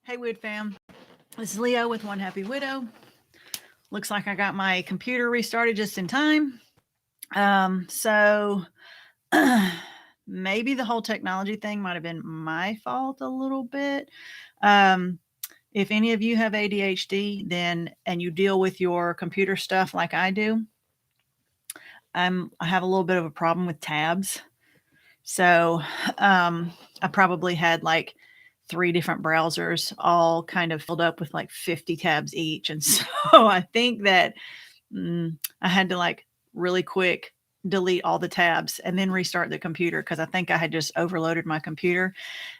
Hey, Wood fam. This is Leo with One Happy Widow. Looks like I got my computer restarted just in time. So maybe the whole technology thing might have been my fault a little bit. If any of you have ADHD, and you deal with your computer stuff like I do, I have a little bit of a problem with tabs. So I probably had like 3 different browsers all kind of filled up with like 50 tabs each. And so I think that I had to like really quick delete all the tabs and then restart the computer because I think I had just overloaded my computer.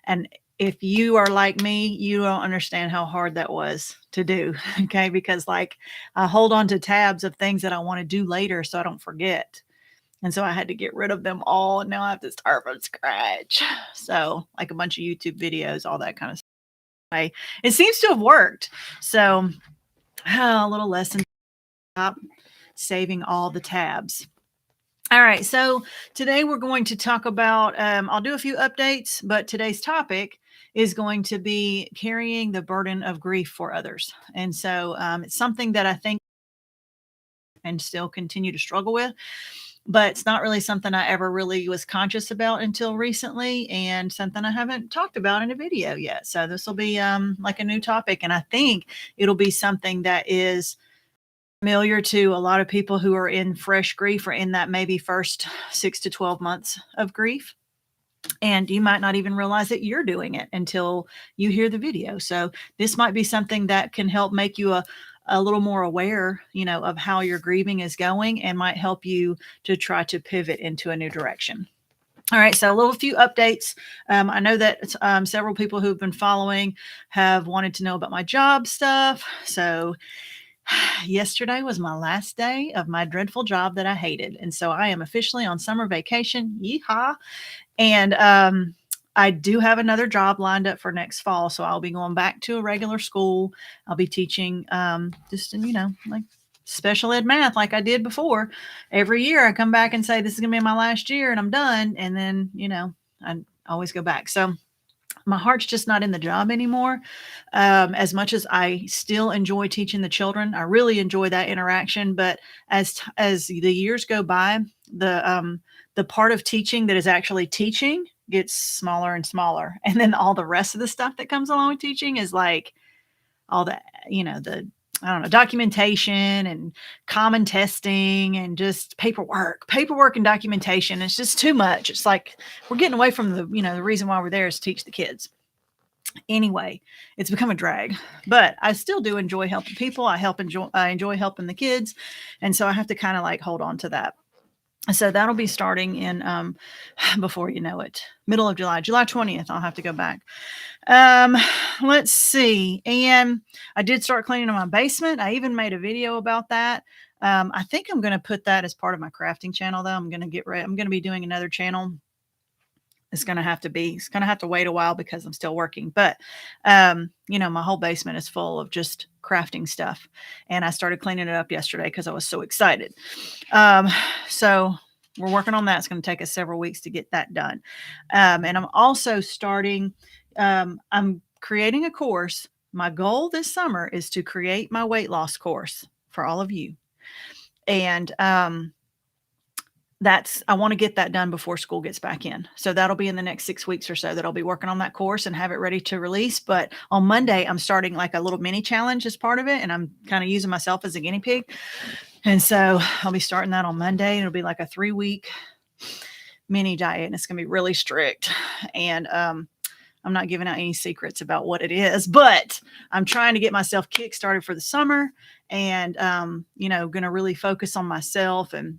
And if you are like me, you don't understand how hard that was to do. Okay. Because like I hold on to tabs of things that I want to do later so I don't forget. And so I had to get rid of them all. And now I have to start from scratch. So like a bunch of YouTube videos, all that kind of stuff. It seems to have worked. So a little lesson. Stop saving all the tabs. All right. So today we're going to talk about, I'll do a few updates, but today's topic is going to be carrying the burden of grief for others. And so it's something that I think and still continue to struggle with. But it's not really something I ever really was conscious about until recently, and something I haven't talked about in a video yet. So this will be like a new topic, and I think it'll be something that is familiar to a lot of people who are in fresh grief or in that maybe first 6 to 12 months of grief. And you might not even realize that you're doing it until you hear the video. So this might be something that can help make you a little more aware, of how your grieving is going and might help you to try to pivot into a new direction. All right, so a few updates. I know that several people who've been following have wanted to know about my job stuff. So yesterday was my last day of my dreadful job that I hated. And so I am officially on summer vacation. Yeehaw. And I do have another job lined up for next fall. So I'll be going back to a regular school. I'll be teaching just, like special ed math like I did before. Every year I come back and say, this is going to be my last year and I'm done. And then, I always go back. So my heart's just not in the job anymore. As much as I still enjoy teaching the children, I really enjoy that interaction. But as the years go by, the part of teaching that is actually teaching gets smaller and smaller, and then all the rest of the stuff that comes along with teaching is like all that, I don't know, documentation and common testing and just paperwork and documentation. It's just too much. It's like we're getting away from the reason why we're there is to teach the kids. Anyway, it's become a drag, but I still do enjoy helping people. I enjoy helping the kids. And so I have to kind of like hold on to that. So that'll be starting in, before you know it, middle of July 20th, I'll have to go back. Let's see. And I did start cleaning my basement. I even made a video about that. I think I'm going to put that as part of my crafting channel though. I'm going to be doing another channel. It's going to have to wait a while because I'm still working, but, my whole basement is full of just crafting stuff. And I started cleaning it up yesterday because I was so excited. So we're working on that. It's going to take us several weeks to get that done. And I'm also I'm creating a course. My goal this summer is to create my weight loss course for all of you. And, I want to get that done before school gets back in. So that'll be in the next 6 weeks or so that I'll be working on that course and have it ready to release. But on Monday, I'm starting like a little mini challenge as part of it. And I'm kind of using myself as a guinea pig. And so I'll be starting that on Monday. It'll be like a 3-week mini diet. And it's going to be really strict. And, I'm not giving out any secrets about what it is, but I'm trying to get myself kick-started for the summer and, going to really focus on myself and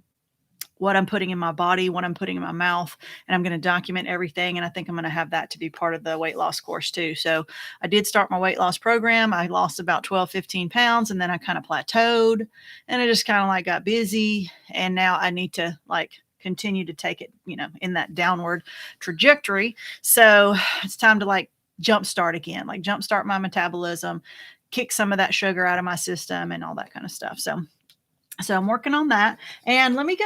what I'm putting in my body, what I'm putting in my mouth, and I'm going to document everything. And I think I'm going to have that to be part of the weight loss course too. So I did start my weight loss program. I lost about 12, 15 pounds, and then I kind of plateaued and I just kind of like got busy. And now I need to like continue to take it, in that downward trajectory. So it's time to like jumpstart again, like jumpstart my metabolism, kick some of that sugar out of my system and all that kind of stuff. So I'm working on that. And let me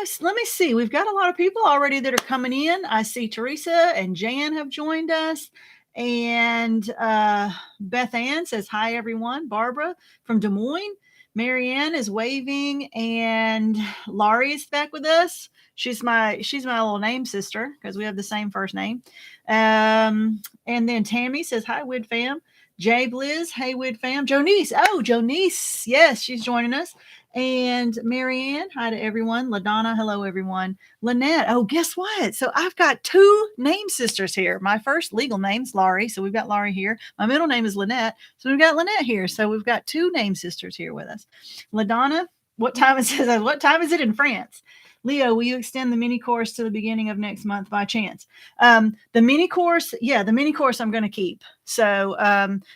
see. We've got a lot of people already that are coming in. I see Teresa and Jan have joined us. And Beth Ann says, hi, everyone. Barbara from Des Moines. Marianne is waving, and Laurie is back with us. She's my little name sister because we have the same first name. And then Tammy says, hi, Wid fam. Jay Blizz, hey, Wid fam. Jonice, Jonice, yes, she's joining us. And Marianne, hi to everyone. LaDonna, hello, everyone. Lynette, guess what? So I've got two name sisters here. My first legal name's Laurie, so we've got Laurie here. My middle name is Lynette, so we've got Lynette here. So we've got two name sisters here with us. LaDonna, what time is it in France? Leo, will you extend the mini course to the beginning of next month by chance? The mini course I'm going to keep. So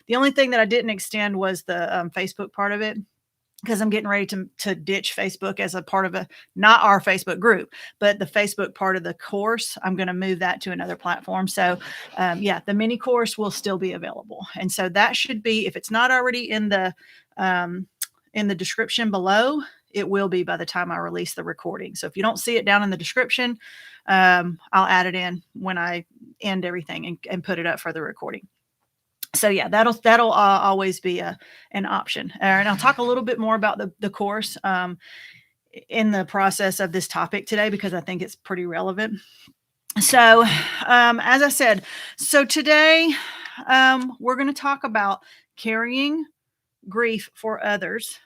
the only thing that I didn't extend was the Facebook part of it, because I'm getting ready to ditch Facebook as a part of not our Facebook group, but the Facebook part of the course. I'm going to move that to another platform. So the mini course will still be available. And so that should be, if it's not already in the description below, it will be by the time I release the recording. So if you don't see it down in the description, I'll add it in when I end everything and put it up for the recording. So yeah, that'll always be an option. And I'll talk a little bit more about the course in the process of this topic today, because I think it's pretty relevant. So as I said, so today we're going to talk about carrying grief for others.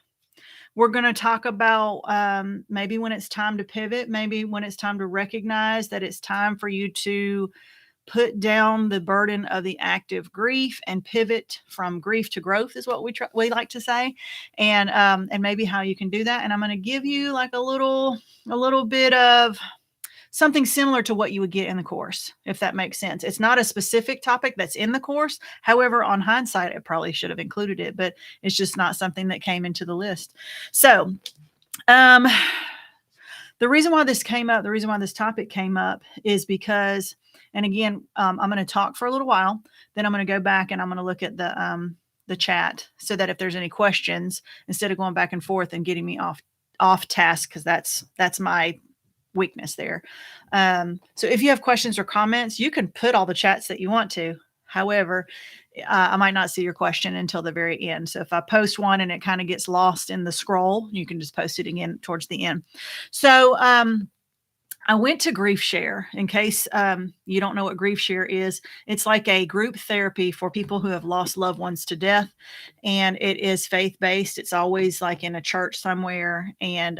We're going to talk about maybe when it's time to pivot, maybe when it's time to recognize that it's time for you to put down the burden of the active grief and pivot from grief to growth, is what we like to say, and maybe how you can do that. And I'm going to give you like a little bit of something similar to what you would get in the course, if that makes sense. It's not a specific topic that's in the course. However, on hindsight, it probably should have included it, but it's just not something that came into the list. So, the reason why this topic came up is because, and again, I'm going to talk for a little while, then I'm going to go back and I'm going to look at the chat, so that if there's any questions, instead of going back and forth and getting me off task, because that's my weakness there. So if you have questions or comments, you can put all the chats that you want to. However, I might not see your question until the very end. So if I post one and it kind of gets lost in the scroll, you can just post it again towards the end. So I went to GriefShare. In case you don't know what GriefShare is, it's like a group therapy for people who have lost loved ones to death, and it is faith-based. It's always like in a church somewhere, and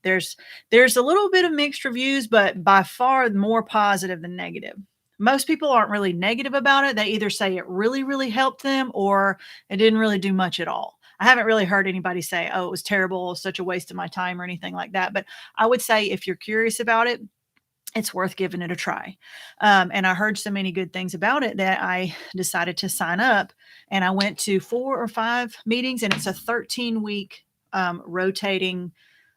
there's a little bit of mixed reviews, but by far more positive than negative. Most people aren't really negative about it. They either say it really, really helped them, or it didn't really do much at all. I haven't really heard anybody say, oh, it was terrible, it was such a waste of my time, or anything like that. But I would say if you're curious about it, it's worth giving it a try. And I heard so many good things about it that I decided to sign up, and I went to 4 or 5 meetings, and it's a 13-week rotating.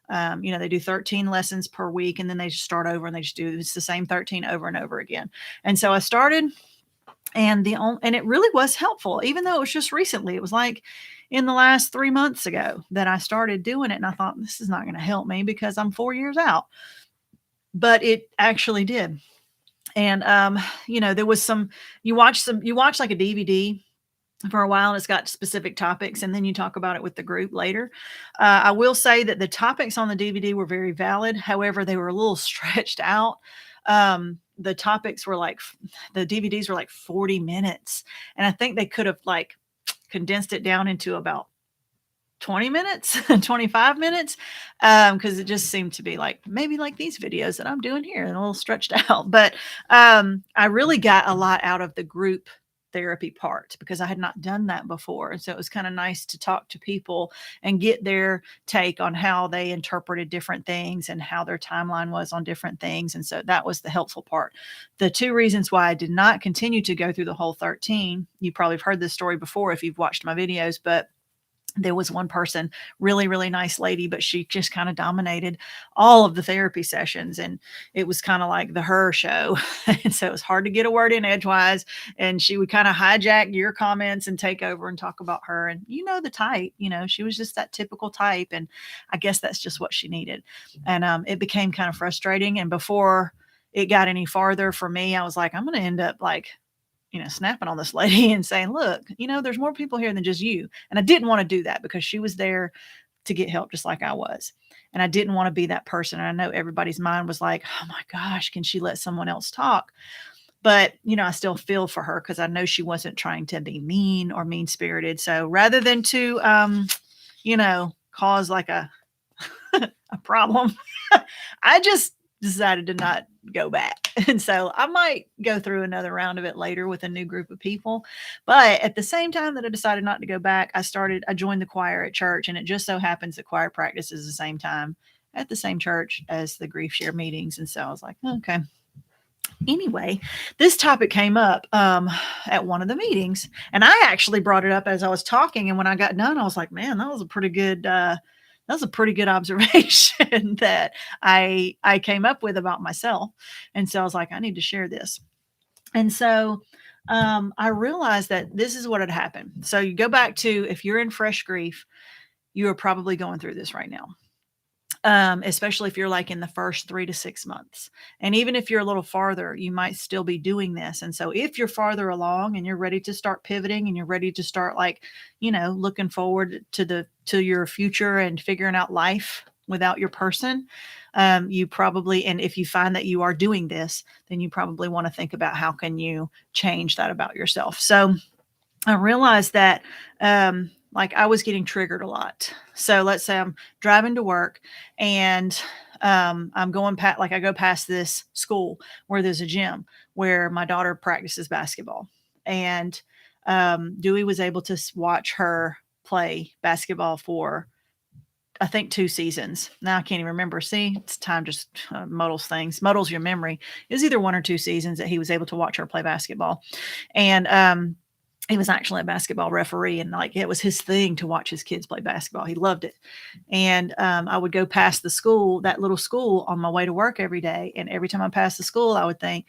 They do 13 lessons per week, and then they just start over and it's the same 13 over and over again. And so I started, and it really was helpful, even though it was just recently. It was like in the last 3 months ago that I started doing it. And I thought, this is not going to help me because I'm 4 years out. But it actually did. And, there was you watch like a DVD for a while, and it's got specific topics, and then you talk about it with the group later. I will say that the topics on the DVD were very valid. However, they were a little stretched out. The topics were the DVDs were like 40 minutes. And I think they could have condensed it down into about 20 minutes, 25 minutes. Cause it just seemed to be maybe like these videos that I'm doing here, and a little stretched out. But, I really got a lot out of the group therapy part, because I had not done that before. And so it was kind of nice to talk to people and get their take on how they interpreted different things and how their timeline was on different things. And so that was the helpful part. The 2 reasons why I did not continue to go through the whole 13, you probably have heard this story before if you've watched my videos, but there was one person, really, really nice lady, but she just kind of dominated all of the therapy sessions, and it was kind of like the her show. And so it was hard to get a word in edgewise, and she would kind of hijack your comments and take over and talk about her. And the type, she was just that typical type. And I guess that's just what she needed. And it became kind of frustrating. And before it got any farther for me, I was like, I'm going to end up snapping on this lady and saying, look, there's more people here than just you. And I didn't want to do that because she was there to get help just like I was. And I didn't want to be that person. And I know everybody's mind was like, oh my gosh, can she let someone else talk? But, I still feel for her because I know she wasn't trying to be mean or mean spirited. So rather than to, cause like a problem, I just decided to not go back. And so I might go through another round of it later with a new group of people. But at the same time that I decided not to go back, I joined the choir at church. And it just so happens that choir practice is the same time at the same church as the GriefShare meetings. And so I was like, okay. Anyway, this topic came up at one of the meetings, and I actually brought it up as I was talking. And when I got done, I was like, man, that was a pretty good observation that I came up with about myself. And so I was like, I need to share this. And so I realized that this is what had happened. So you go back to, if you're in fresh grief, you are probably going through this right now. Especially if you're like in the first 3 to 6 months. And even if you're a little farther, you might still be doing this. And so if you're farther along and you're ready to start pivoting and you're ready to start looking forward to your future and figuring out life without your person, you probably, and if you find that you are doing this, then you probably want to think about how can you change that about yourself. So I realized that, I was getting triggered a lot. So let's say I'm driving to work and I'm going past, I go past this school where there's a gym where my daughter practices basketball. And Dewey was able to watch her play basketball for, I think, 2 seasons. Now I can't even remember. See, it's time just muddles your memory. It was either 1 or 2 seasons that he was able to watch her play basketball. And he was actually a basketball referee, and it was his thing to watch his kids play basketball. He loved it. And I would go past that little school on my way to work every day. And every time I passed the school, I would think,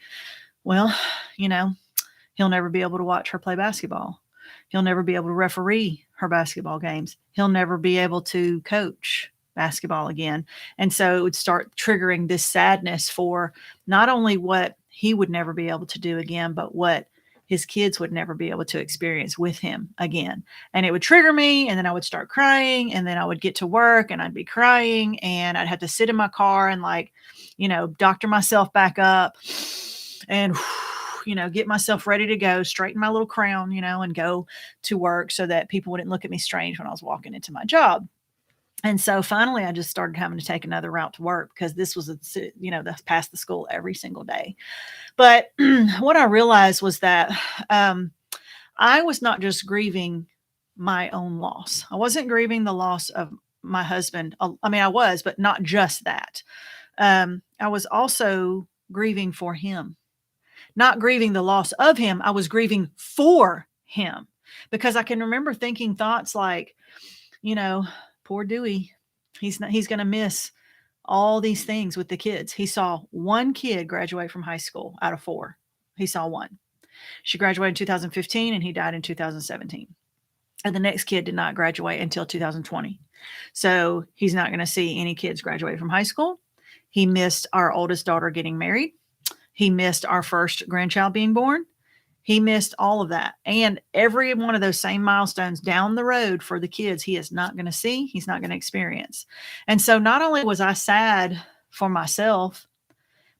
well, he'll never be able to watch her play basketball. He'll never be able to referee her basketball games. He'll never be able to coach basketball again. And so it would start triggering this sadness for not only what he would never be able to do again, but what his kids would never be able to experience with him again. And it would trigger me, and then I would start crying, and then I would get to work and I'd be crying, and I'd have to sit in my car and doctor myself back up and, get myself ready to go, straighten my little crown, and go to work so that people wouldn't look at me strange when I was walking into my job. And so finally I just started having to take another route to work because this was, past the school every single day. But what I realized was that I was not just grieving my own loss. I wasn't grieving the loss of my husband. I mean, I was, but not just that. I was also grieving for him, not grieving the loss of him. I was grieving for him because I can remember thinking thoughts like, poor Dewey, he's going to miss all these things with the kids. He saw 1 kid graduate from high school out of 4. He saw 1. She graduated in 2015 and he died in 2017. And the next kid did not graduate until 2020. So he's not going to see any kids graduate from high school. He missed our oldest daughter getting married. He missed our first grandchild being born. He missed all of that. And every one of those same milestones down the road for the kids, he is not going to see, he's not going to experience. And so not only was I sad for myself,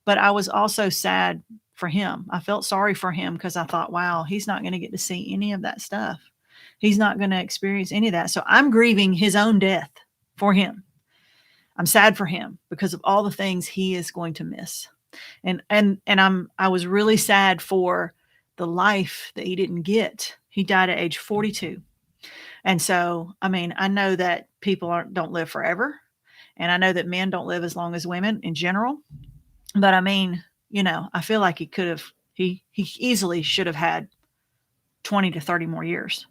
but I was also sad for him. I felt sorry for him because I thought, wow, he's not going to get to see any of that stuff. He's not going to experience any of that. So I'm grieving his own death for him. I'm sad for him because of all the things he is going to miss. And I was really sad for the life that he didn't get. He died at age 42. And so, I mean, I know that people don't live forever. And I know that men don't live as long as women in general. But I mean, I feel like he easily should have had 20 to 30 more years,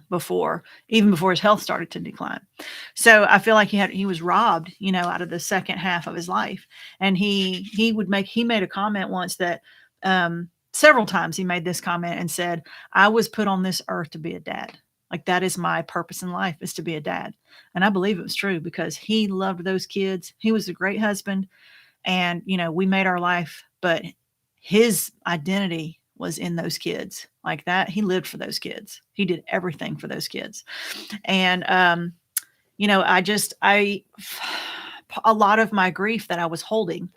before his health started to decline. So I feel like he was robbed, out of the second half of his life. And he made a comment once that, several times he made this comment and said, I was put on this earth to be a dad. Like, that is my purpose in life, is to be a dad. And I believe it was true because he loved those kids. He was a great husband. And, we made our life, but his identity was in those kids like that. He lived for those kids. He did everything for those kids. And, I a lot of my grief that I was holding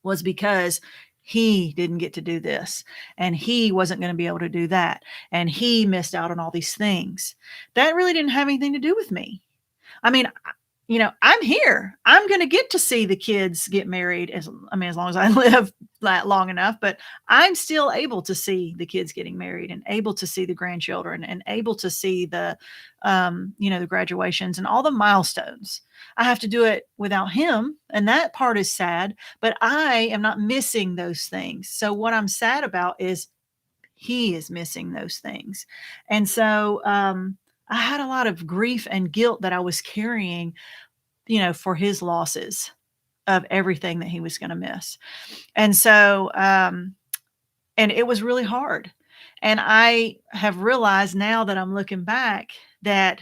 was because he didn't get to do this and he wasn't going to be able to do that. And he missed out on all these things that really didn't have anything to do with me. I mean, I'm here. I'm going to get to see the kids get married as long as I live that long enough, but I'm still able to see the kids getting married and able to see the grandchildren and able to see the graduations and all the milestones. I have to do it without him. And that part is sad, but I am not missing those things. So what I'm sad about is he is missing those things. And so, I had a lot of grief and guilt that I was carrying, for his losses of everything that he was going to miss. And so, and it was really hard. And I have realized now that I'm looking back that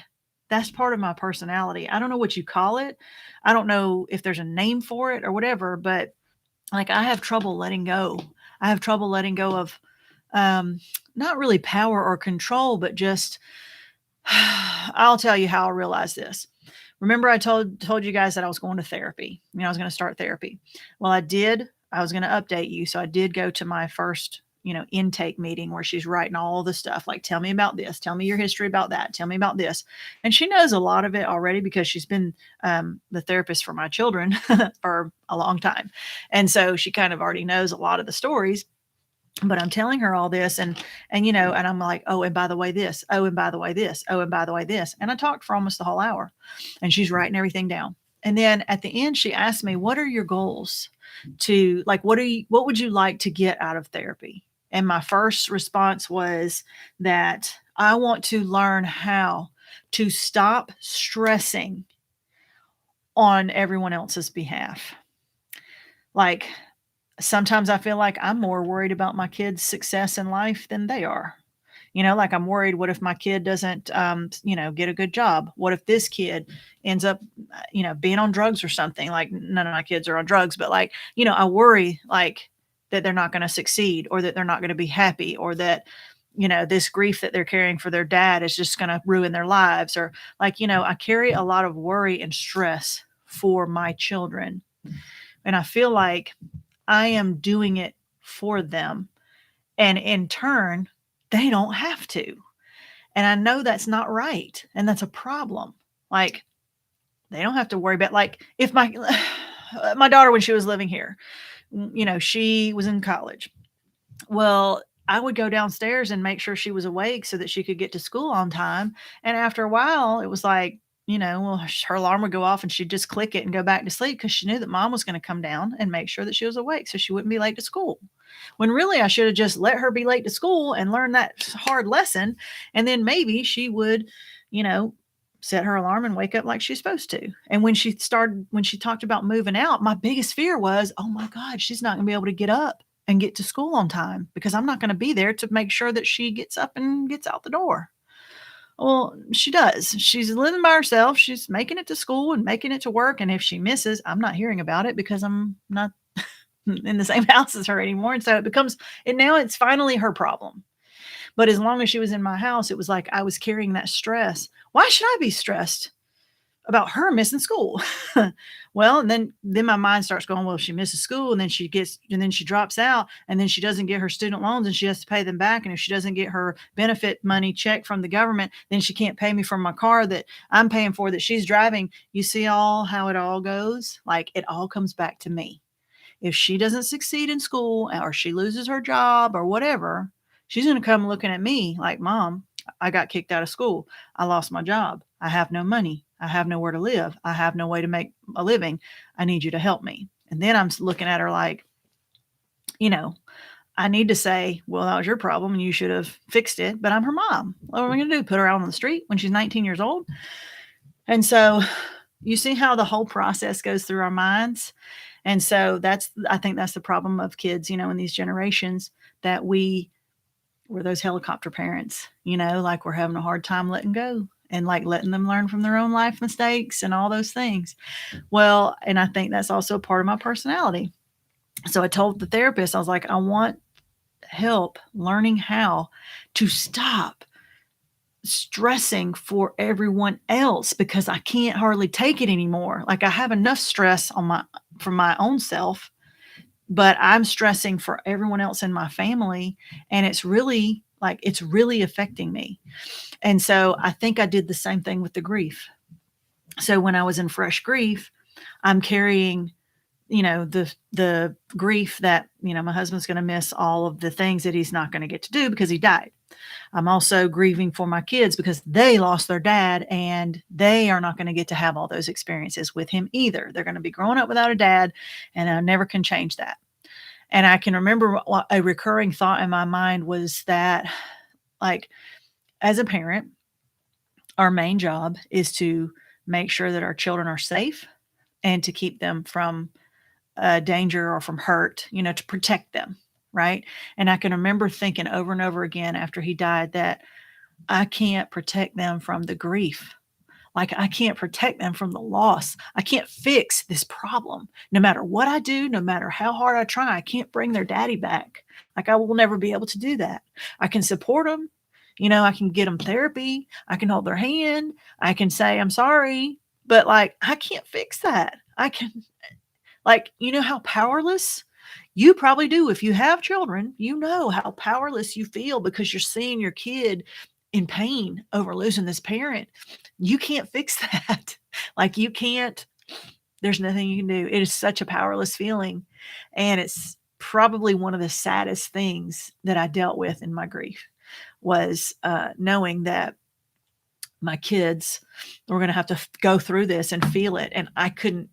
that's part of my personality. I don't know what you call it. I don't know if there's a name for it or whatever, but like I have trouble letting go. I have trouble letting go of not really power or control, but just I'll tell you how I realized this. Remember I told you guys that I was going to therapy. I was going to start therapy. Well, I did. I was going to update you. So I did go to my first, intake meeting where she's writing all the stuff like, tell me about this, tell me your history about that, tell me about this. And she knows a lot of it already because she's been the therapist for my children for a long time. And so she kind of already knows a lot of the stories. But I'm telling her all this and I'm like, oh, and by the way, this, oh, and by the way, this, oh, and by the way, this. And I talked for almost the whole hour and she's writing everything down. And then at the end, she asked me, what are your goals to like, what would you like to get out of therapy? And my first response was that I want to learn how to stop stressing on everyone else's behalf. Like, sometimes I feel like I'm more worried about my kids' success in life than they are. Like I'm worried, what if my kid doesn't, get a good job? What if this kid ends up, being on drugs or something? Like none of my kids are on drugs, but like, I worry like that they're not going to succeed or that they're not going to be happy or that, this grief that they're carrying for their dad is just going to ruin their lives. Or like, I carry a lot of worry and stress for my children. And I feel like I am doing it for them. And in turn, they don't have to. And I know that's not right. And that's a problem. Like, they don't have to worry about, like, if my daughter, when she was living here, she was in college. Well, I would go downstairs and make sure she was awake so that she could get to school on time. And after a while, it was like, her alarm would go off and she'd just click it and go back to sleep because she knew that mom was going to come down and make sure that she was awake so she wouldn't be late to school. When really I should have just let her be late to school and learn that hard lesson. And then maybe she would, set her alarm and wake up like she's supposed to. And when she talked about moving out, my biggest fear was, oh my God, she's not going to be able to get up and get to school on time because I'm not going to be there to make sure that she gets up and gets out the door. Well, she does. She's living by herself. She's making it to school and making it to work. And if she misses, I'm not hearing about it because I'm not in the same house as her anymore. And so now it's finally her problem. But as long as she was in my house, it was like I was carrying that stress. Why should I be stressed about her missing school? Well, and then my mind starts going, well, if she misses school and then she drops out and then she doesn't get her student loans and she has to pay them back. And if she doesn't get her benefit money check from the government, then she can't pay me for my car that I'm paying for that she's driving. You see how it all goes? Like it all comes back to me. If she doesn't succeed in school or she loses her job or whatever, she's going to come looking at me like, Mom, I got kicked out of school. I lost my job. I have no money. I have nowhere to live. I have no way to make a living. I need you to help me. And then I'm looking at her like, I need to say, well, that was your problem and you should have fixed it. But I'm her mom. What am I going to do? Put her out on the street when she's 19 years old? And so you see how the whole process goes through our minds. And so I think that's the problem of kids, in these generations, that we're those helicopter parents, like we're having a hard time letting go and like letting them learn from their own life mistakes and all those things. Well, and I think that's also a part of my personality. So I told the therapist, I was like, I want help learning how to stop stressing for everyone else because I can't hardly take it anymore. Like I have enough stress on my from my own self, but I'm stressing for everyone else in my family, and it's really affecting me. And so I think I did the same thing with the grief. So when I was in fresh grief, I'm carrying, the grief that, my husband's going to miss all of the things that he's not going to get to do because he died. I'm also grieving for my kids because they lost their dad and they are not going to get to have all those experiences with him either. They're going to be growing up without a dad, and I never can change that. And I can remember a recurring thought in my mind was that, like, as a parent, our main job is to make sure that our children are safe and to keep them from danger or from hurt, to protect them. Right. And I can remember thinking over and over again after he died that I can't protect them from the grief. Like, I can't protect them from the loss. I can't fix this problem. No matter what I do, no matter how hard I try, I can't bring their daddy back. Like, I will never be able to do that. I can support them. I can get them therapy. I can hold their hand. I can say, I'm sorry. But, like, I can't fix that. I can, like, how powerless you probably do. If you have children, you know how powerless you feel because you're seeing your kid in pain over losing this parent. You can't fix that. Like, you can't, there's nothing you can do. It is such a powerless feeling. And it's probably one of the saddest things that I dealt with in my grief was knowing that my kids were going to have to go through this and feel it. And I couldn't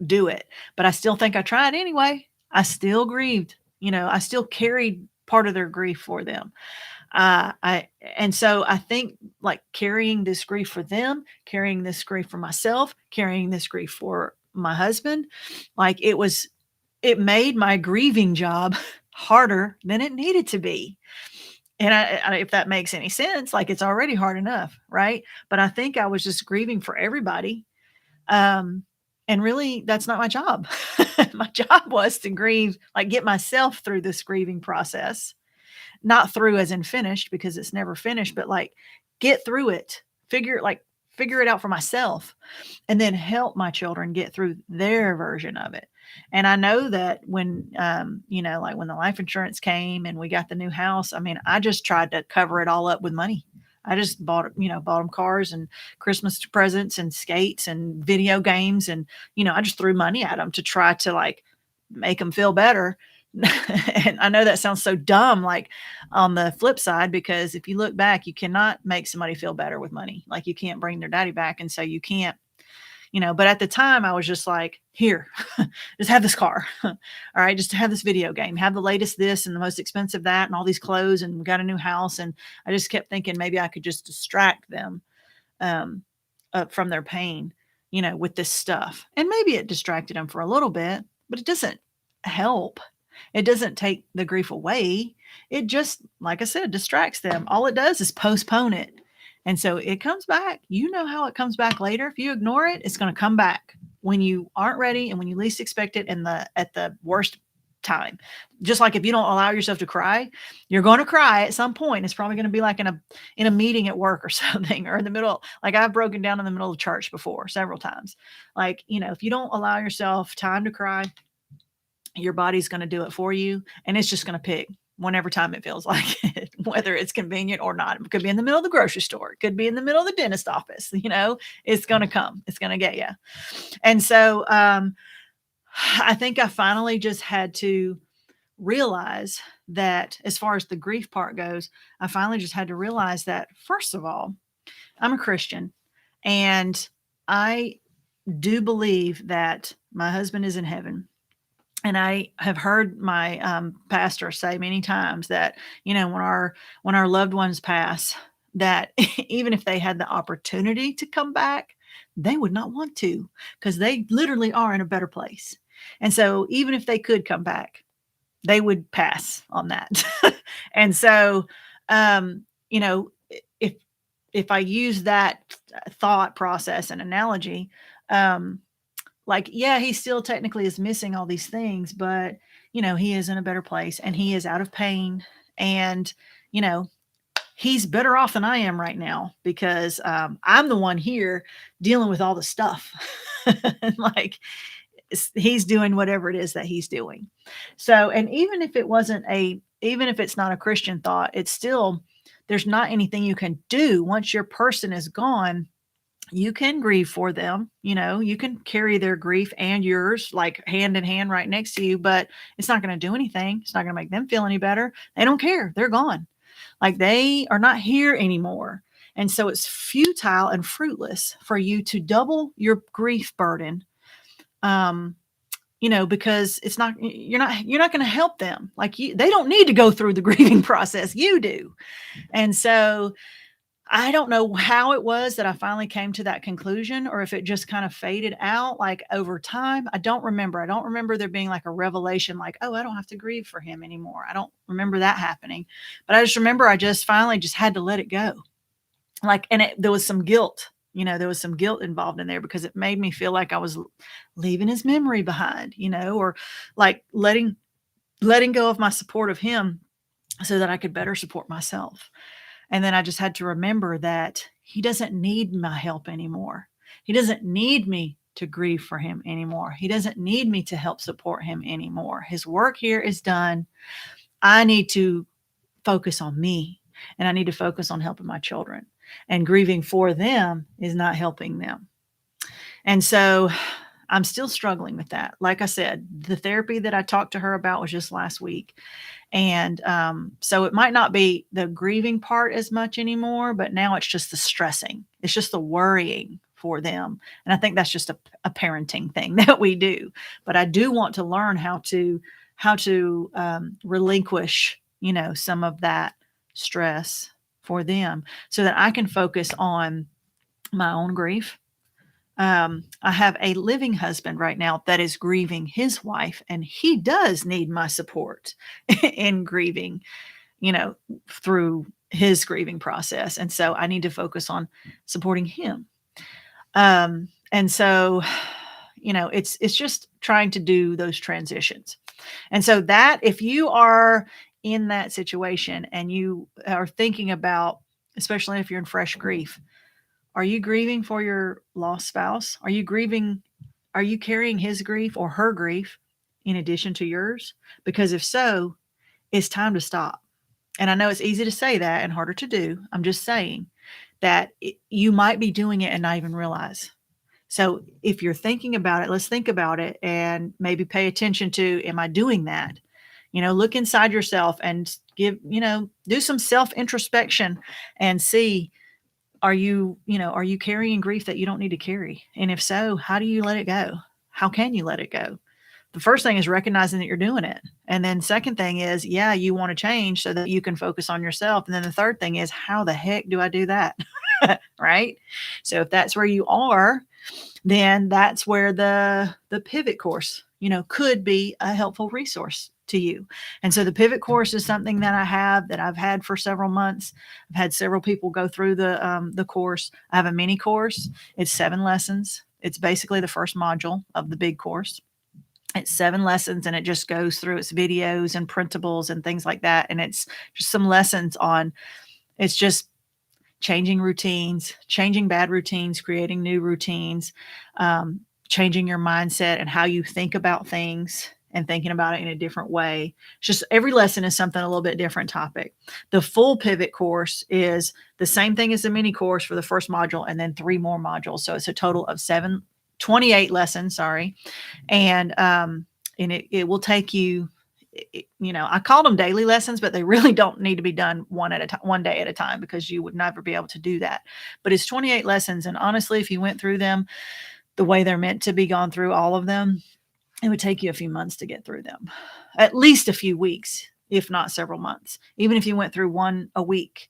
do it, but I still think I tried anyway. I still grieved, I still carried part of their grief for them. And so I think, like, carrying this grief for them, carrying this grief for myself, carrying this grief for my husband, like, it made my grieving job harder than it needed to be. And if that makes any sense, like, it's already hard enough, right? But I think I was just grieving for everybody. Um, and really, that's not my job. My job was to grieve, like, get myself through this grieving process, not through as in finished because it's never finished, but like get through it, figure it out for myself, and then help my children get through their version of it. And I know that when, like when the life insurance came and we got the new house, I mean, I just tried to cover it all up with money. I just bought them cars and Christmas presents and skates and video games. And, I just threw money at them to try to, like, make them feel better. And I know that sounds so dumb, like, on the flip side, because if you look back, you cannot make somebody feel better with money. Like, you can't bring their daddy back. And so you can't, but at the time I was just like, here, just have this car. All right. Just have this video game, have the latest this and the most expensive that and all these clothes, and we got a new house. And I just kept thinking maybe I could just distract them um, from their pain, with this stuff. And maybe it distracted them for a little bit, but it doesn't help. It doesn't take the grief away. It just, like I said, distracts them. All it does is postpone it. And so it comes back. You know how it comes back later. If you ignore it, it's going to come back when you aren't ready and when you least expect it and at the worst time. Just like if you don't allow yourself to cry, you're going to cry at some point. It's probably going to be like in a meeting at work or something, or in the middle. Like, I've broken down in the middle of church before several times. Like, if you don't allow yourself time to cry, your body's going to do it for you, and it's just going to pick whenever time it feels like it, whether it's convenient or not. It could be in the middle of the grocery store. It could be in the middle of the dentist office. It's going to come. It's going to get you. And so I think I finally just had to realize that, as far as the grief part goes, I finally just had to realize that, first of all, I'm a Christian, and I do believe that my husband is in heaven. And I have heard my pastor say many times that, when our loved ones pass, that even if they had the opportunity to come back, they would not want to, because they literally are in a better place. And so even if they could come back, they would pass on that. And so, you know, if I use that thought process and analogy, like, yeah, he still technically is missing all these things, but he is in a better place and he is out of pain. And, you know, he's better off than I am right now because I'm the one here dealing with all the stuff. Like he's doing whatever it is that he's doing. So, and even if it's not a Christian thought, it's still, there's not anything you can do once your person is gone. You can grieve for them, you can carry their grief and yours like hand in hand right next to you, but it's not going to do anything. It's not going to make them feel any better. They don't care. They're gone. Like they are not here anymore. And so it's futile and fruitless for you to double your grief burden. Because you're not going to help them. Like they don't need to go through the grieving process. You do. And so I don't know how it was that I finally came to that conclusion, or if it just kind of faded out like over time. I don't remember. I don't remember there being like a revelation, like, oh, I don't have to grieve for him anymore. I don't remember that happening, but I just remember I just finally just had to let it go. Like, and there was some guilt, there was some guilt involved in there because it made me feel like I was leaving his memory behind, or like letting go of my support of him so that I could better support myself. And then I just had to remember that he doesn't need my help anymore. He doesn't need me to grieve for him anymore. He doesn't need me to help support him anymore. His work here is done. I need to focus on me, and I need to focus on helping my children. And grieving for them is not helping them. And so I'm still struggling with that. Like I said, the therapy that I talked to her about was just last week. And so it might not be the grieving part as much anymore, but now it's just the stressing. It's just the worrying for them. And I think that's just a parenting thing that we do. But I do want to learn how to relinquish, some of that stress for them so that I can focus on my own grief. I have a living husband right now that is grieving his wife, and he does need my support in grieving, through his grieving process. And so I need to focus on supporting him. And so, it's just trying to do those transitions. And so that if you are in that situation and you are thinking about, especially if you're in fresh grief, are you grieving for your lost spouse? Are you carrying his grief or her grief in addition to yours? Because if so, it's time to stop. And I know it's easy to say that and harder to do. I'm just saying that you might be doing it and not even realize. So if you're thinking about it, let's think about it and maybe pay attention to, am I doing that? Look inside yourself and do some self introspection and see, are you carrying grief that you don't need to carry? And if so, how do you let it go? How can you let it go? The first thing is recognizing that you're doing it. And then second thing is, you want to change so that you can focus on yourself. And then the third thing is, how the heck do I do that? Right? So if that's where you are, then that's where the pivot course, could be a helpful resource to you. And so the pivot course is something that I've had for several months. I've had several people go through the course. I have a mini course. It's 7 lessons. It's basically the first module of the big course. It's 7 lessons, and it just goes through its videos and printables and things like that. And it's just some lessons on, it's just changing routines, changing bad routines, creating new routines, changing your mindset and how you think about things and thinking about it in a different way. It's just every lesson is something a little bit different topic. The full pivot course is the same thing as the mini course for the first module and then 3 more modules. So it's a total of 28 lessons, and it will take you, I call them daily lessons, but they really don't need to be done one day at a time, because you would never be able to do that. But it's 28 lessons. And honestly, if you went through them the way they're meant to be, gone through all of them, it would take you a few months to get through them, at least a few weeks, if not several months. Even if you went through one a week,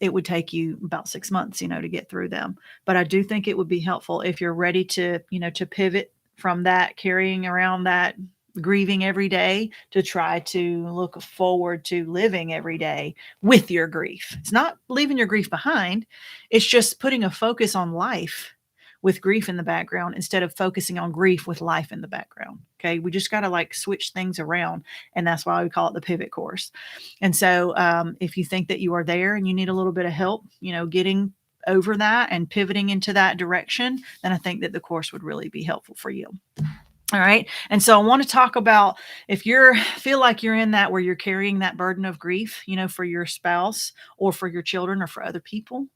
it would take you about 6 months, to get through them. But I do think it would be helpful if you're ready to, to pivot from that, carrying around that grieving every day, to try to look forward to living every day with your grief. It's not leaving your grief behind. It's just putting a focus on life with grief in the background instead of focusing on grief with life in the background. Okay. We just got to like switch things around. And that's why we call it the pivot course. And so if you think that you are there and you need a little bit of help, getting over that and pivoting into that direction, then I think that the course would really be helpful for you. All right. And so I want to talk about if you feel like you're in that where you're carrying that burden of grief, for your spouse or for your children or for other people,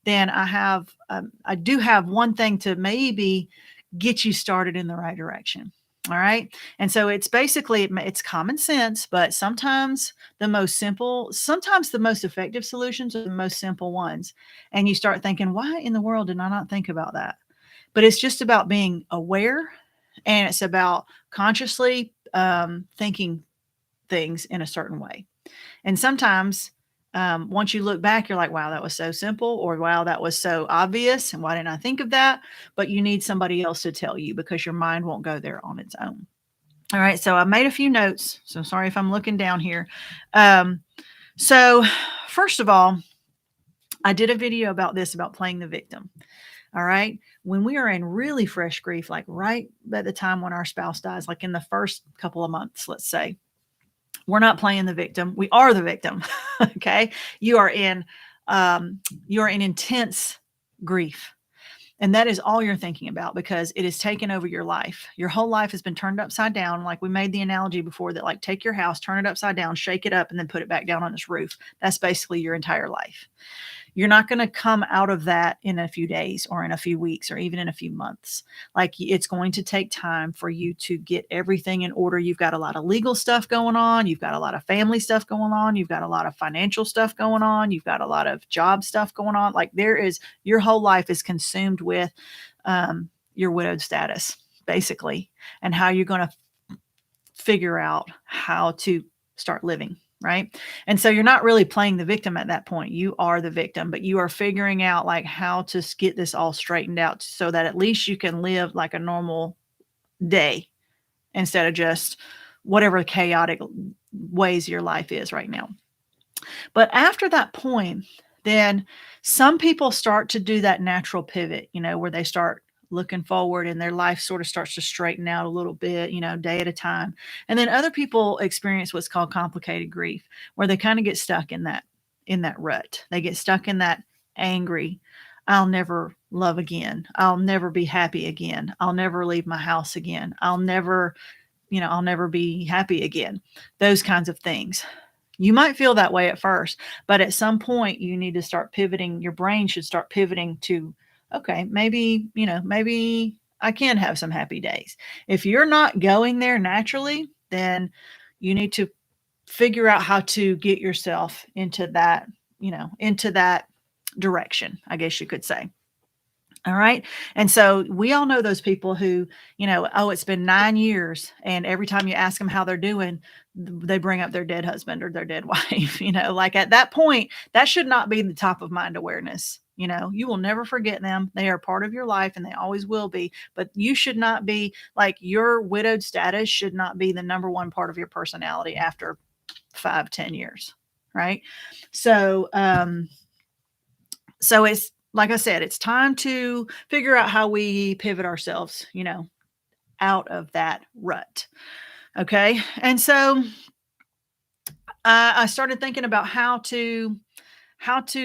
then I do have one thing to maybe get you started in the right direction. All right. And so it's basically, it's common sense, but sometimes the most effective solutions are the most simple ones. And you start thinking, why in the world did I not think about that? But it's just about being aware, and it's about consciously thinking things in a certain way. And sometimes once you look back, you're like, wow, that was so simple, or wow, that was so obvious. And why didn't I think of that? But you need somebody else to tell you because your mind won't go there on its own. All right. So I made a few notes. So sorry if I'm looking down here. So first of all, I did a video about playing the victim. All right. When we are in really fresh grief, like right at the time when our spouse dies, like in the first couple of months, let's say, we're not playing the victim. We are the victim. Okay. You are in intense grief. And that is all you're thinking about because it has taken over your life. Your whole life has been turned upside down. Like we made the analogy before that, like take your house, turn it upside down, shake it up, and then put it back down on its roof. That's basically your entire life. You're not going to come out of that in a few days or in a few weeks or even in a few months. Like it's going to take time for you to get everything in order. You've got a lot of legal stuff going on. You've got a lot of family stuff going on. You've got a lot of financial stuff going on. You've got a lot of job stuff going on. Like your whole life is consumed with your widowed status, basically, and how you're going to figure out how to start living. Right. And so you're not really playing the victim at that point. You are the victim, but you are figuring out like how to get this all straightened out so that at least you can live like a normal day instead of just whatever chaotic ways your life is right now. But after that point, then some people start to do that natural pivot, where they start looking forward and their life sort of starts to straighten out a little bit, day at a time. And then other people experience what's called complicated grief, where they kind of get stuck in that rut. They get stuck in that angry, I'll never love again. I'll never be happy again. I'll never leave my house again. I'll never be happy again. Those kinds of things. You might feel that way at first, but at some point you need to start pivoting. Your brain should start pivoting to, okay, maybe I can have some happy days. If you're not going there naturally, then you need to figure out how to get yourself into that direction, I guess you could say. All right. And so we all know those people who, it's been 9 years. And every time you ask them how they're doing, they bring up their dead husband or their dead wife, like at that point, that should not be the top of mind awareness. You will never forget them. They are part of your life and they always will be, but you should not be like your widowed status should not be the number one part of your personality after 5-10 years. Right. So it's, like I said, it's time to figure out how we pivot ourselves, out of that rut. Okay. And so I started thinking about how to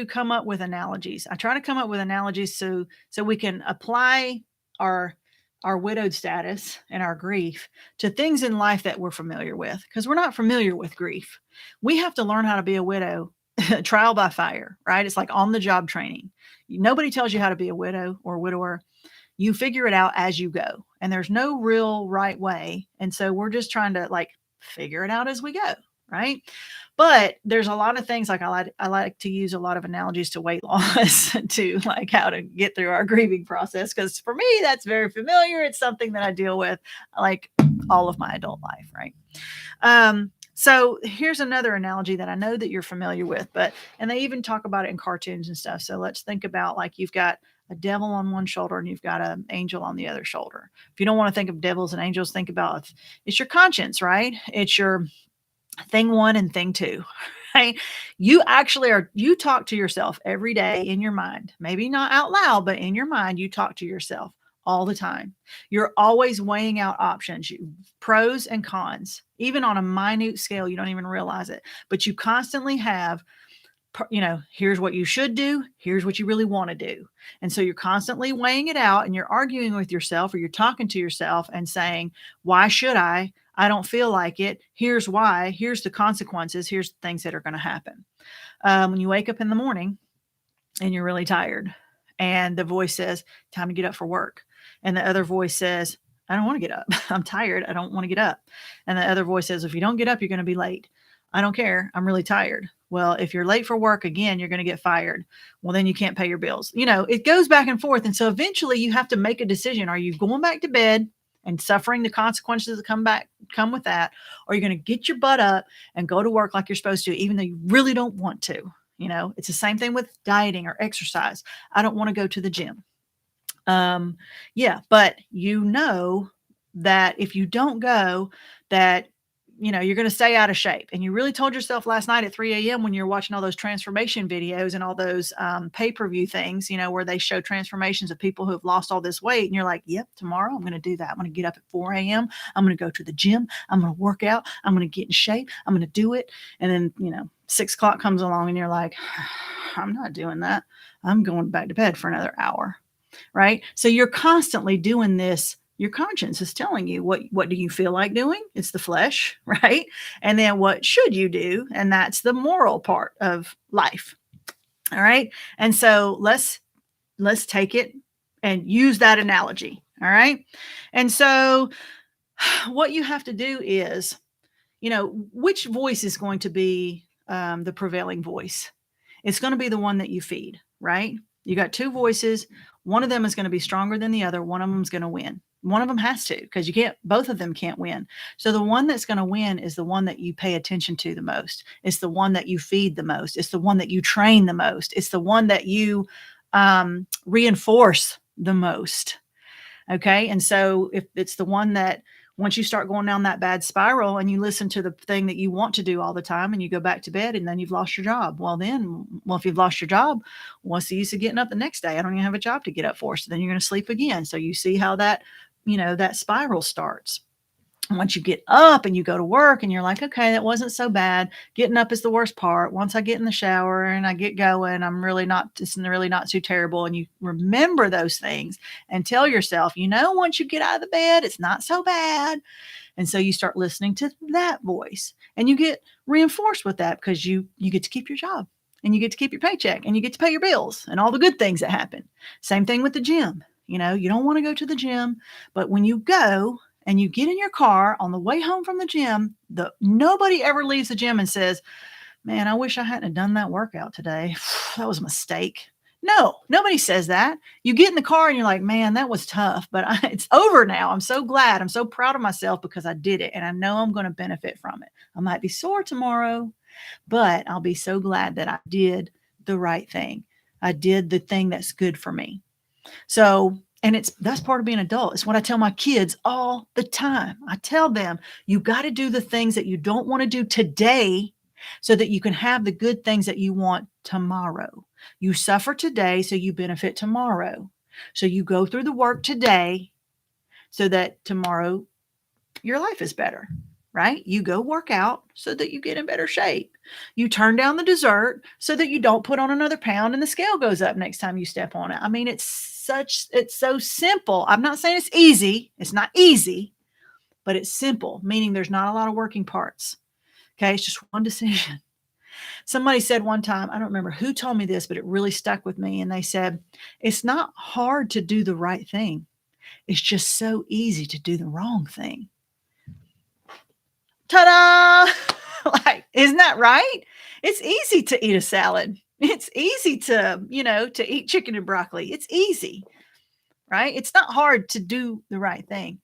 come up with analogies. I try to come up with analogies so we can apply our widowed status and our grief to things in life that we're familiar with, because we're not familiar with grief. We have to learn how to be a widow trial by fire, right? It's like on the job training. Nobody tells you how to be a widow or widower. You figure it out as you go, and there's no real right way. And so we're just trying to like figure it out as we go. Right. But there's a lot of things like I like to use a lot of analogies to weight loss to like how to get through our grieving process. Because for me, that's very familiar. It's something that I deal with like all of my adult life. Right. So here's another analogy that I know that you're familiar with, and they even talk about it in cartoons and stuff. So let's think about like you've got a devil on one shoulder and you've got an angel on the other shoulder. If you don't want to think of devils and angels, think about it's your conscience, right? It's your thing one and thing two, right? You talk to yourself every day in your mind, maybe not out loud, but in your mind, you talk to yourself. all the time. You're always weighing out options, pros and cons, even on a minute scale. You don't even realize it, but you constantly have, here's what you should do. Here's what you really want to do. And so you're constantly weighing it out, and you're arguing with yourself, or you're talking to yourself and saying, why should I? I don't feel like it. Here's why. Here's the consequences. Here's the things that are going to happen. When you wake up in the morning and you're really tired, and the voice says, time to get up for work. And the other voice says, I don't want to get up. I'm tired. I don't want to get up. And the other voice says, if you don't get up, you're going to be late. I don't care. I'm really tired. Well, if you're late for work again, you're going to get fired. Well, then you can't pay your bills. It goes back and forth. And so eventually you have to make a decision. Are you going back to bed and suffering the consequences that come with that? Or are you going to get your butt up and go to work like you're supposed to, even though you really don't want to? It's the same thing with dieting or exercise. I don't want to go to the gym. But that if you don't go, that you're going to stay out of shape. And you really told yourself last night at 3 a.m. when you're watching all those transformation videos and all those pay-per-view things, where they show transformations of people who have lost all this weight. And you're like, yep, tomorrow I'm going to do that. I'm going to get up at 4 a.m. I'm going to go to the gym. I'm going to work out. I'm going to get in shape. I'm going to do it. And then, 6 o'clock comes along and you're like, I'm not doing that. I'm going back to bed for another hour. Right? So you're constantly doing this. Your conscience is telling you what do you feel like doing? It's the flesh, right? And then what should you do? And that's the moral part of life. All right. And so let's take it and use that analogy. All right. And so what you have to do is, which voice is going to be the prevailing voice? It's going to be the one that you feed, right? You got two voices. One of them is going to be stronger than the other. One of them is going to win. One of them has to, because both of them can't win. So the one that's going to win is the one that you pay attention to the most. It's the one that you feed the most. It's the one that you train the most. It's the one that you reinforce the most. Okay. And so if it's the one that, once you start going down that bad spiral and you listen to the thing that you want to do all the time and you go back to bed and then you've lost your job. Well, if you've lost your job, what's the use of getting up the next day? I don't even have a job to get up for. So then you're going to sleep again. So you see how that spiral starts. Once you get up and you go to work and you're like, okay, that wasn't so bad. Getting up is the worst part. Once I get in the shower and I get going, it's really not too terrible. And you remember those things and tell yourself, once you get out of the bed, it's not so bad. And so you start listening to that voice and you get reinforced with that, because you get to keep your job and you get to keep your paycheck and you get to pay your bills and all the good things that happen. Same thing with the gym. You don't want to go to the gym, but when you go and you get in your car on the way home from the gym, nobody ever leaves the gym and says, man, I wish I hadn't done that workout today. That was a mistake. No, nobody says that. You get in the car and you're like, man, that was tough, but it's over now. I'm so glad. I'm so proud of myself because I did it. And I know I'm going to benefit from it. I might be sore tomorrow, but I'll be so glad that I did the right thing. I did the thing that's good for me. So, and that's part of being an adult. It's what I tell my kids all the time. I tell them, you got to do the things that you don't want to do today so that you can have the good things that you want tomorrow. You suffer today so you benefit tomorrow. So you go through the work today so that tomorrow your life is better, right? You go work out so that you get in better shape. You turn down the dessert so that you don't put on another pound and the scale goes up next time you step on it. I mean, it's so simple. I'm not saying it's easy. It's not easy, but it's simple, meaning there's not a lot of working parts. Okay. It's just one decision. Somebody said one time, I don't remember who told me this, but it really stuck with me. And they said, it's not hard to do the right thing. It's just so easy to do the wrong thing. Ta-da! Isn't that right? It's easy to eat a salad. It's easy to eat chicken and broccoli. It's easy, right? It's not hard to do the right thing.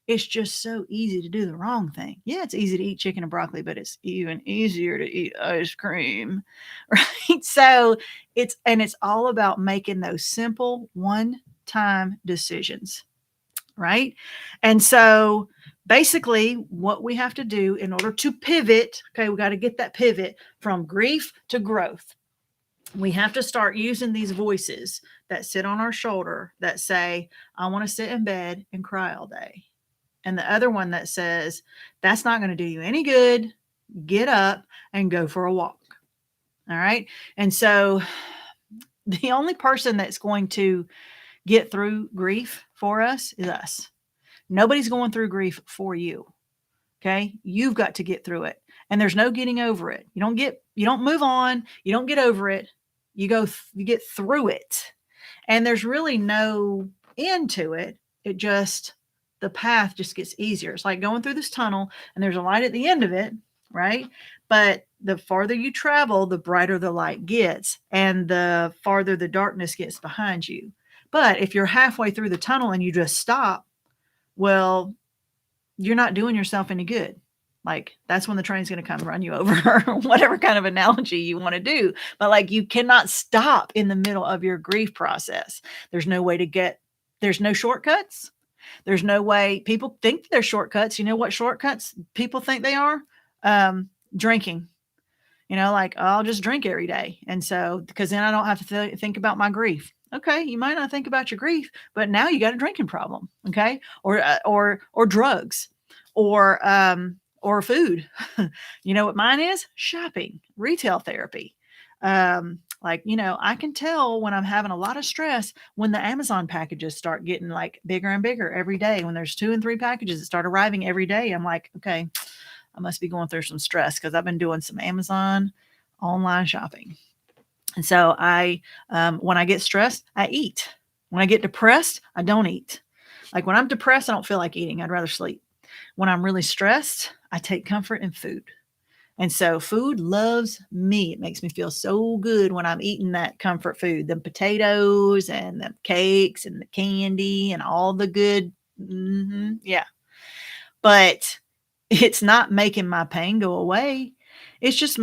It's just so easy to do the wrong thing. Yeah, it's easy to eat chicken and broccoli, but it's even easier to eat ice cream, right? So it's all about making those simple one-time decisions, right? And so basically what we have to do in order to pivot, okay, we got to get that pivot from grief to growth. We have to start using these voices that sit on our shoulder that say, I want to sit in bed and cry all day. And the other one that says, that's not going to do you any good. Get up and go for a walk. All right. And so the only person that's going to get through grief for us is us. Nobody's going through grief for you. Okay. You've got to get through it. And there's no getting over it. You don't move on. You don't get over it. You get through it. And there's really no end to it. The path just gets easier. It's like going through this tunnel and there's a light at the end of it, right? But the farther you travel, the brighter the light gets and the farther the darkness gets behind you. But if you're halfway through the tunnel and you just stop, well, you're not doing yourself any good. Like that's when the train's going to come run you over, whatever kind of analogy you want to do. But like you cannot stop in the middle of your grief process. There's no shortcuts. There's no way. People think they're shortcuts. You know what shortcuts people think they are? Drinking. Like, oh, I'll just drink every day. And so, because then I don't have to think about my grief. Okay, you might not think about your grief, but now you got a drinking problem. Okay, or drugs, or food. You know what mine is? Shopping, retail therapy. I can tell when I'm having a lot of stress when the Amazon packages start getting like bigger and bigger every day. When there's 2 and 3 packages that start arriving every day, I'm like, okay, I must be going through some stress because I've been doing some Amazon online shopping. And so when I get stressed, I eat. When I get depressed, I don't eat. Like when I'm depressed, I don't feel like eating. I'd rather sleep. When I'm really stressed, I take comfort in food. And so food loves me. It makes me feel so good when I'm eating that comfort food, the potatoes and the cakes and the candy and all the good. Yeah. But it's not making my pain go away. It's just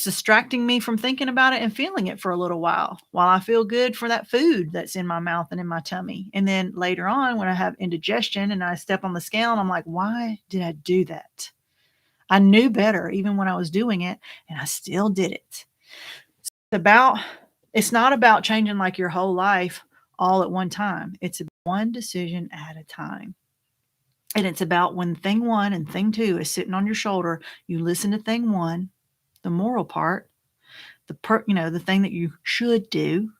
distracting me from thinking about it and feeling it for a little while I feel good for that food that's in my mouth and in my tummy. And then later on, when I have indigestion and I step on the scale and I'm like, why did I do that? I knew better even when I was doing it and I still did it. It's not about changing like your whole life all at one time. It's one decision at a time. And it's about when thing 1 and thing 2 is sitting on your shoulder, you listen to thing 1, the moral part, the thing that you should do,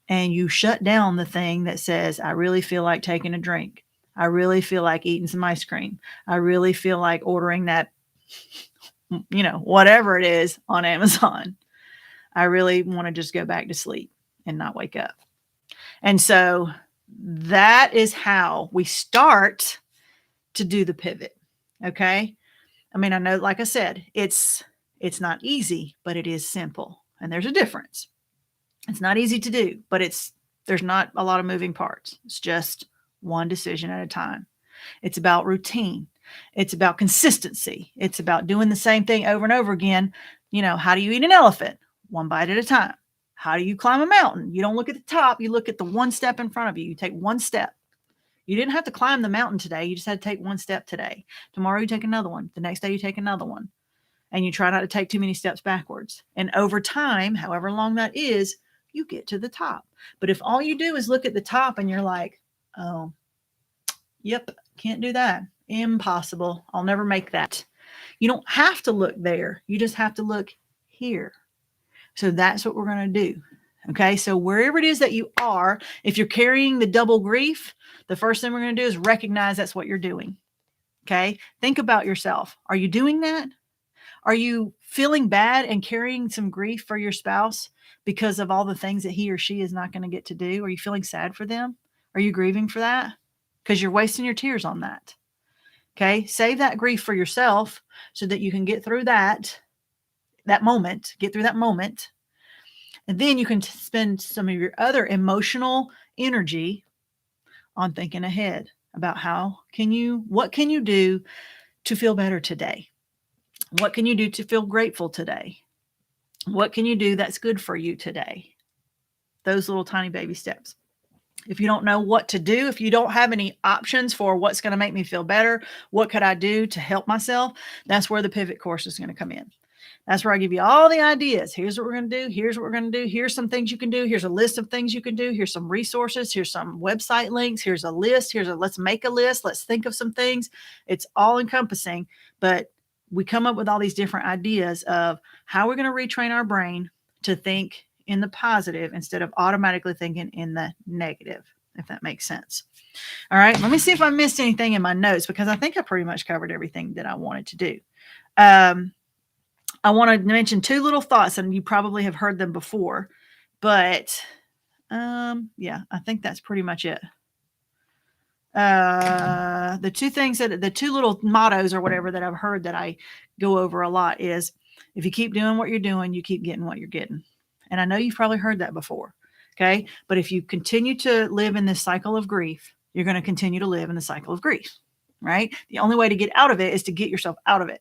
and you shut down the thing that says, I really feel like taking a drink. I really feel like eating some ice cream. I really feel like ordering that, whatever it is on Amazon. I really want to just go back to sleep and not wake up. And so that is how we start to do the pivot. Okay. I mean, I know, like I said, it's not easy, but it is simple. And there's a difference. It's not easy to do, but there's not a lot of moving parts. It's just one decision at a time. It's about routine. It's about consistency. It's about doing the same thing over and over again. How do you eat an elephant? One bite at a time. How do you climb a mountain? You don't look at the top. You look at the one step in front of you. You take one step. You didn't have to climb the mountain today. You just had to take one step today. Tomorrow you take another one. The next day you take another one. And you try not to take too many steps backwards. And over time, however long that is, you get to the top. But if all you do is look at the top and you're like, oh, yep, can't do that. Impossible. I'll never make that. You don't have to look there. You just have to look here. So that's what we're going to do. Okay. So wherever it is that you are, if you're carrying the double grief, the first thing we're going to do is recognize that's what you're doing. Okay. Think about yourself. Are you doing that? Are you feeling bad and carrying some grief for your spouse because of all the things that he or she is not going to get to do? Are you feeling sad for them? Are you grieving for that? Because you're wasting your tears on that. Okay. Save that grief for yourself so that you can get through that moment, And then you can spend some of your other emotional energy on thinking ahead about what can you do to feel better today? What can you do to feel grateful today? What can you do that's good for you today? Those little tiny baby steps. If you don't know what to do, if you don't have any options for what's going to make me feel better, what could I do to help myself? That's where the pivot course is going to come in. That's where I give you all the ideas. Here's what we're going to do. Here's what we're going to do. Here's some things you can do. Here's a list of things you can do. Here's some resources. Here's some website links. Here's a list. Let's make a list. Let's think of some things. It's all encompassing, but we come up with all these different ideas of how we're going to retrain our brain to think in the positive instead of automatically thinking in the negative, if that makes sense. All right, let me see if I missed anything in my notes, because I think I pretty much covered everything that I wanted to do. I want to mention two little thoughts, and you probably have heard them before, but yeah, I think that's pretty much it. The two little mottos or whatever that I've heard that I go over a lot is, if you keep doing what you're doing, you keep getting what you're getting. And I know you've probably heard that before. Okay. But if you continue to live in this cycle of grief, you're going to continue to live in the cycle of grief, right? The only way to get out of it is to get yourself out of it.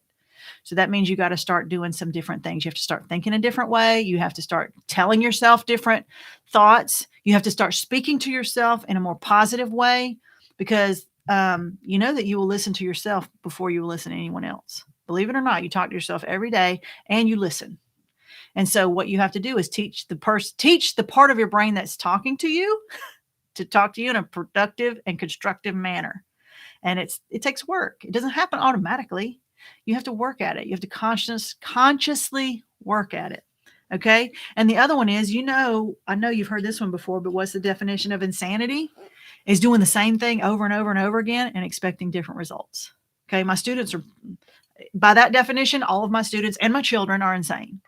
So that means you got to start doing some different things. You have to start thinking a different way. You have to start telling yourself different thoughts. You have to start speaking to yourself in a more positive way, because you know that you will listen to yourself before you will listen to anyone else. Believe it or not, you talk to yourself every day and you listen. And so what you have to do is teach the part of your brain that's talking to you to talk to you in a productive and constructive manner. And it takes work. It doesn't happen automatically. You have to work at it. You have to consciously work at it. Okay. And the other one is, I know you've heard this one before, but what's the definition of insanity? Is doing the same thing over and over and over again and expecting different results. Okay. My students are, by that definition, all of my students and my children are insane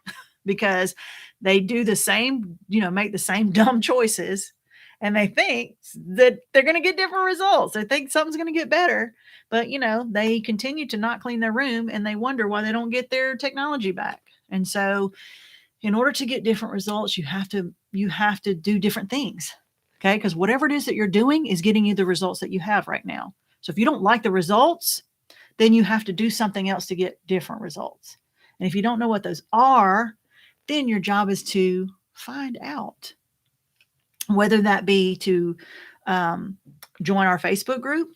because they do the same, make the same dumb choices, and they think that they're going to get different results. They think something's going to get better, but they continue to not clean their room and they wonder why they don't get their technology back. And so in order to get different results, you have to do different things. Okay. Because whatever it is that you're doing is getting you the results that you have right now. So if you don't like the results, then you have to do something else to get different results. And if you don't know what those are, then your job is to find out, whether that be to join our Facebook group.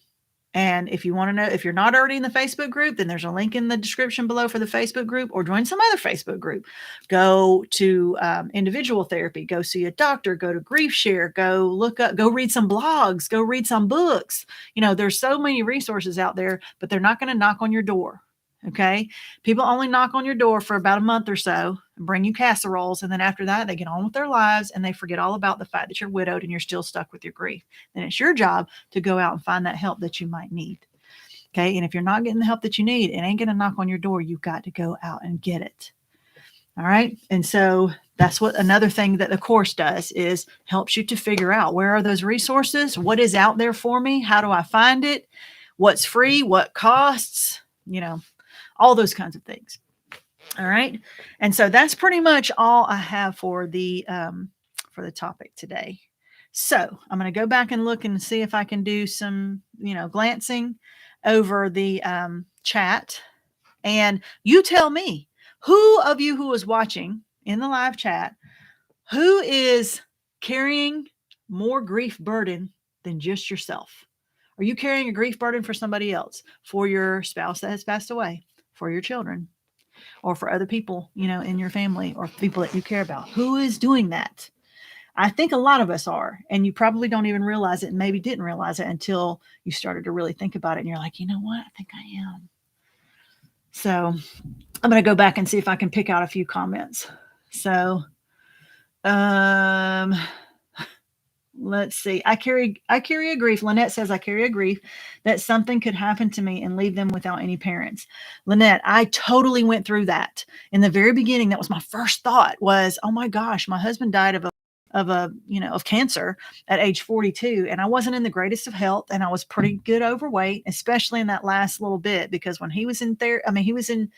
And if you want to know, if you're not already in the Facebook group, then there's a link in the description below for the Facebook group, or join some other Facebook group. Go to individual therapy, go see a doctor, go to GriefShare, go read some blogs, go read some books. There's so many resources out there, but they're not going to knock on your door. Okay. People only knock on your door for about a month or so and bring you casseroles. And then after that, they get on with their lives and they forget all about the fact that you're widowed and you're still stuck with your grief. Then it's your job to go out and find that help that you might need. Okay. And if you're not getting the help that you need, it ain't going to knock on your door. You've got to go out and get it. All right. And so that's what another thing that the course does, is helps you to figure out, where are those resources? What is out there for me? How do I find it? What's free? What costs? All those kinds of things. All right. And so that's pretty much all I have for the topic today. So I'm going to go back and look and see if I can do some, glancing over the chat. And you tell me, who of you who is watching in the live chat, who is carrying more grief burden than just yourself? Are you carrying a grief burden for somebody else, for your spouse that has passed away, for your children, or for other people, in your family, or people that you care about? Who is doing that? I think a lot of us are, and you probably don't even realize it, and maybe didn't realize it until you started to really think about it. And you're like, you know what? I think I am. So I'm going to go back and see if I can pick out a few comments. So, let's see. I carry a grief. Lynette says, I carry a grief that something could happen to me and leave them without any parents. Lynette, I totally went through that. In the very beginning, that was my first thought, was, oh my gosh, my husband died of cancer at age 42. And I wasn't in the greatest of health, and I was pretty good overweight, especially in that last little bit, because when he was in there, he was in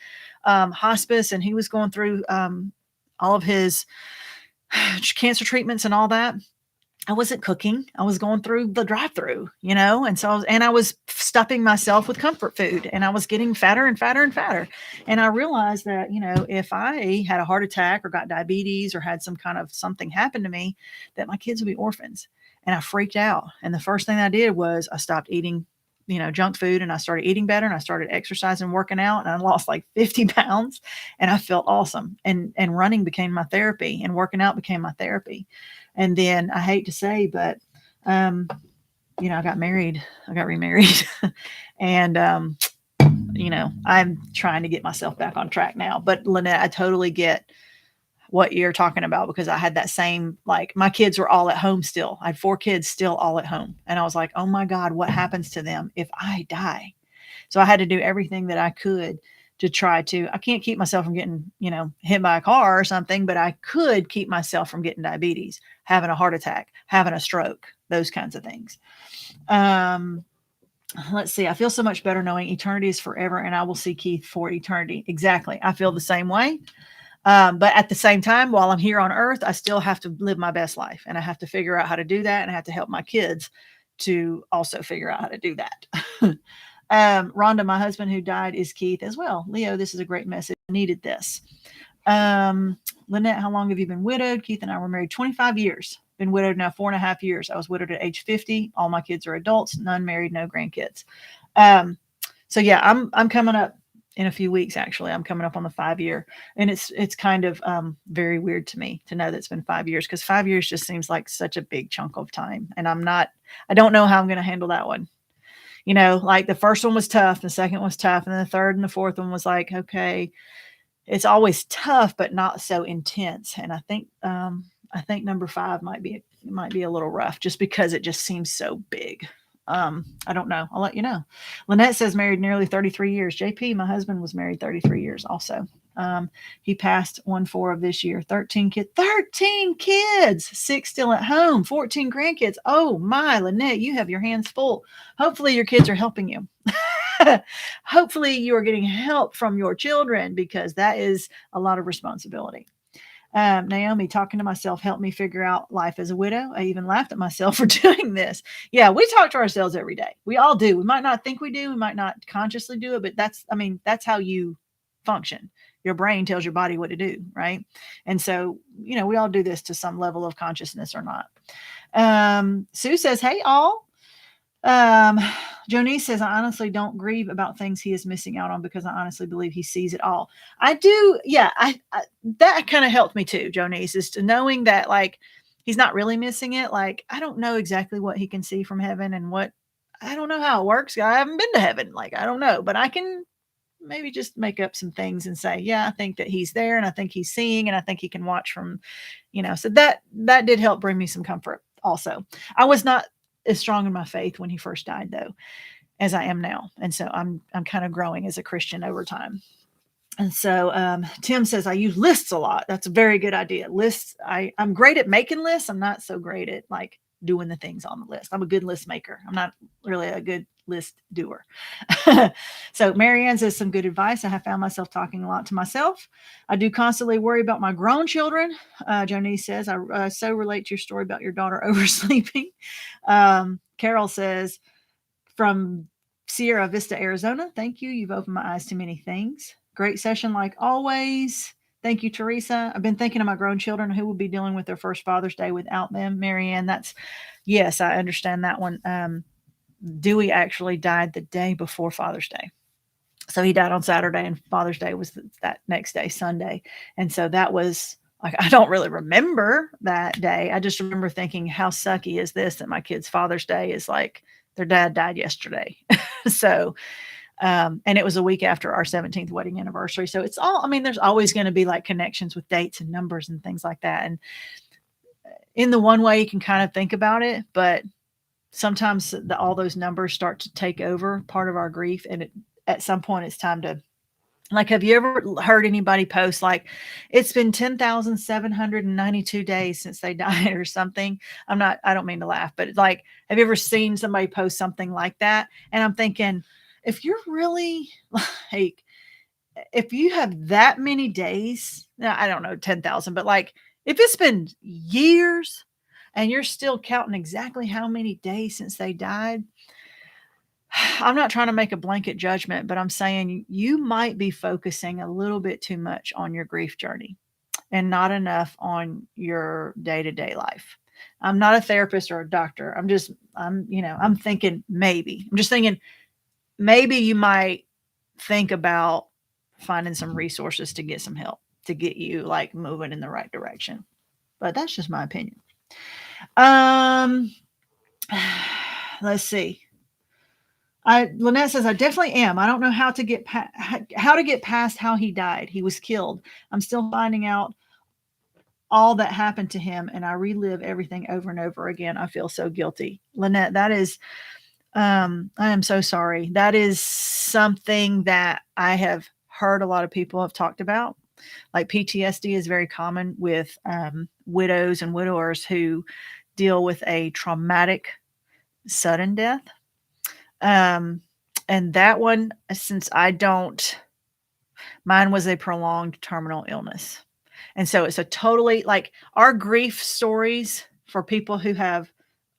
hospice, and he was going through all of his cancer treatments and all that. I wasn't cooking. I was going through the drive-through, and so I was stuffing myself with comfort food, and I was getting fatter and fatter and fatter. And I realized that, if I had a heart attack or got diabetes or had some kind of something happen to me, that my kids would be orphans. And I freaked out. And the first thing I did was I stopped eating, junk food, and I started eating better, and I started exercising, working out, and I lost like 50 pounds, and I felt awesome. And running became my therapy, and working out became my therapy. And then I hate to say, but I got married. I got remarried, and I'm trying to get myself back on track now. But Lynette, I totally get what you're talking about, because I had that same, like, my kids were all at home still. I had 4 kids still all at home. And I was like, oh my God, what happens to them if I die? So I had to do everything that I could to try to, I can't keep myself from getting, hit by a car or something, but I could keep myself from getting diabetes, having a heart attack, having a stroke, those kinds of things. Let's see. I feel so much better knowing eternity is forever and I will see Keith for eternity. Exactly. I feel the same way. But at the same time, while I'm here on earth, I still have to live my best life, and I have to figure out how to do that. And I have to help my kids to also figure out how to do that. Rhonda, my husband who died is Keith as well. Leo, this is a great message. I needed this. Lynette, how long have you been widowed? Keith and I were married 25 years. Been widowed now 4.5 years. I was widowed at age 50. All my kids are adults, none married, no grandkids. So yeah, I'm coming up in a few weeks. Actually, I'm coming up on the 5-year, and it's kind of very weird to me to know that it's been 5 years, because 5 years just seems like such a big chunk of time, and I don't know how I'm going to handle that one. Like the first one was tough, the second was tough, and then the third and the fourth one was like, okay, it's always tough, but not so intense. And I think number 5 might be a little rough, just because it just seems so big. I don't know. I'll let you know. Lynette says married nearly 33 years. JP, my husband, was married 33 years also. He passed 1/4 of this year. 13 kids, 6 still at home, 14 grandkids. Oh my, Lynette, you have your hands full. Hopefully your kids are helping you. Hopefully you are getting help from your children, because that is a lot of responsibility. Naomi, talking to myself helped me figure out life as a widow. I even laughed at myself for doing this. Yeah, we talk to ourselves every day. We all do. We might not think we do. We might not consciously do it, but that's how you function. Your brain tells your body what to do, right? And so, we all do this to some level of consciousness or not. Sue says, hey, all. Jonice says, I honestly don't grieve about things he is missing out on, because I honestly believe he sees it all. I do. Yeah. I that kind of helped me too, Jonice, is to knowing that, like, he's not really missing it. Like, I don't know exactly what he can see from heaven, and I don't know how it works. I haven't been to heaven. Like, I don't know, but I can maybe just make up some things and say, yeah, I think that he's there, and I think he's seeing, and I think he can watch from, so that did help bring me some comfort also. I was not as strong in my faith when he first died, though, as I am now. And so I'm kind of growing as a Christian over time. And so Tim says, I use lists a lot. That's a very good idea. Lists. I'm great at making lists. I'm not so great at like doing the things on the list. I'm a good list maker. I'm not really a good list doer. So Marianne says some good advice. I have found myself talking a lot to myself. I do constantly worry about my grown children. Jonice says, I so relate to your story about your daughter oversleeping. Carol says, from Sierra Vista, Arizona, thank you. You've opened my eyes to many things. Great session like always. Thank you, Teresa. I've been thinking of my grown children who will be dealing with their first Father's Day without them. Marianne, yes, I understand that one. Dewey actually died the day before Father's Day. So he died on Saturday, and Father's Day was that next day, Sunday. And so that was like, I don't really remember that day. I just remember thinking, how sucky is this that my kid's Father's Day is like their dad died yesterday. So, and it was a week after our 17th wedding anniversary. So it's all, there's always going to be like connections with dates and numbers and things like that. And in the one way you can kind of think about it, but sometimes all those numbers start to take over part of our grief. And at some point it's time to, like, have you ever heard anybody post like, it's been 10,792 days since they died or something? I don't mean to laugh, but it's like, have you ever seen somebody post something like that? And I'm thinking, if you're really like, if you have that many days, I don't know, 10,000, but like, if it's been years and you're still counting exactly how many days since they died, I'm not trying to make a blanket judgment, but I'm saying you might be focusing a little bit too much on your grief journey and not enough on your day-to-day life. I'm not a therapist or a doctor. I'm thinking maybe. I'm just thinking maybe you might think about finding some resources to get some help to get you like moving in the right direction. But that's just my opinion. Let's see. Lynette says, I definitely am. I don't know how to get past how he died. He was killed. I'm still finding out all that happened to him, and I relive everything over and over again. I feel so guilty. Lynette, that is, I am so sorry. That is something that I have heard a lot of people have talked about. Like PTSD is very common with widows and widowers who deal with a traumatic sudden death. And that one, since mine was a prolonged terminal illness. And so it's a totally like our grief stories for people who have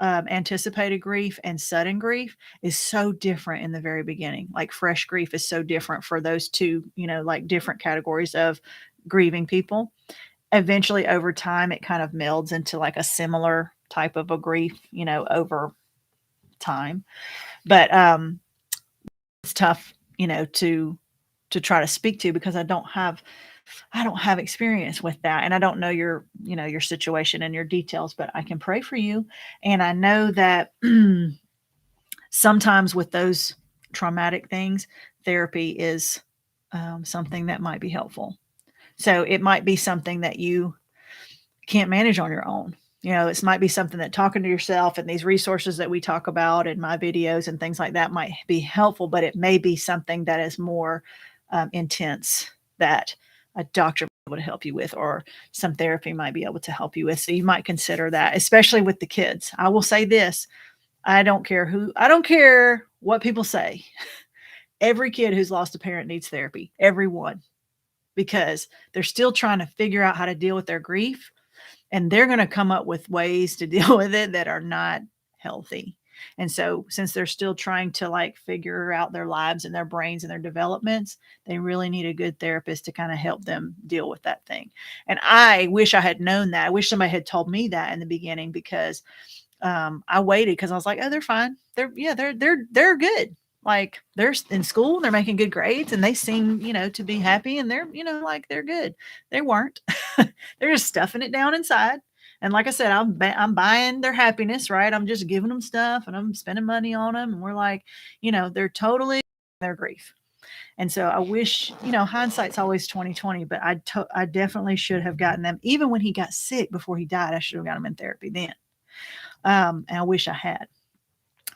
anticipated grief and sudden grief is so different in the very beginning. Like fresh grief is so different for those two, like different categories of grieving people. Eventually, over time, it kind of melds into like a similar type of a grief, over time. But it's tough, to try to speak to because I don't have experience with that, and I don't know your situation and your details, but I can pray for you. And I know that sometimes with those traumatic things, therapy is something that might be helpful. So it might be something that you can't manage on your own. It might be something that talking to yourself and these resources that we talk about in my videos and things like that might be helpful, but it may be something that is more intense that a doctor might be able to help you with, or some therapy might be able to help you with. So you might consider that, especially with the kids. I will say this. I don't care what people say. Every kid who's lost a parent needs therapy. Everyone. Because they're still trying to figure out how to deal with their grief. And they're going to come up with ways to deal with it that are not healthy. And so since they're still trying to like figure out their lives and their brains and their developments, they really need a good therapist to kind of help them deal with that thing. And I wish I had known that. I wish somebody had told me that in the beginning, because I waited because I was like, oh, they're fine. They're good. Like they're in school, they're making good grades, and they seem, to be happy, and they're, like they're good. They weren't. They're just stuffing it down inside. And like I said, I'm buying their happiness, right? I'm just giving them stuff and I'm spending money on them. And we're like, they're totally their grief. And so I wish, hindsight's always 2020, but I definitely should have gotten them. Even when he got sick before he died, I should have got him in therapy then. And I wish I had.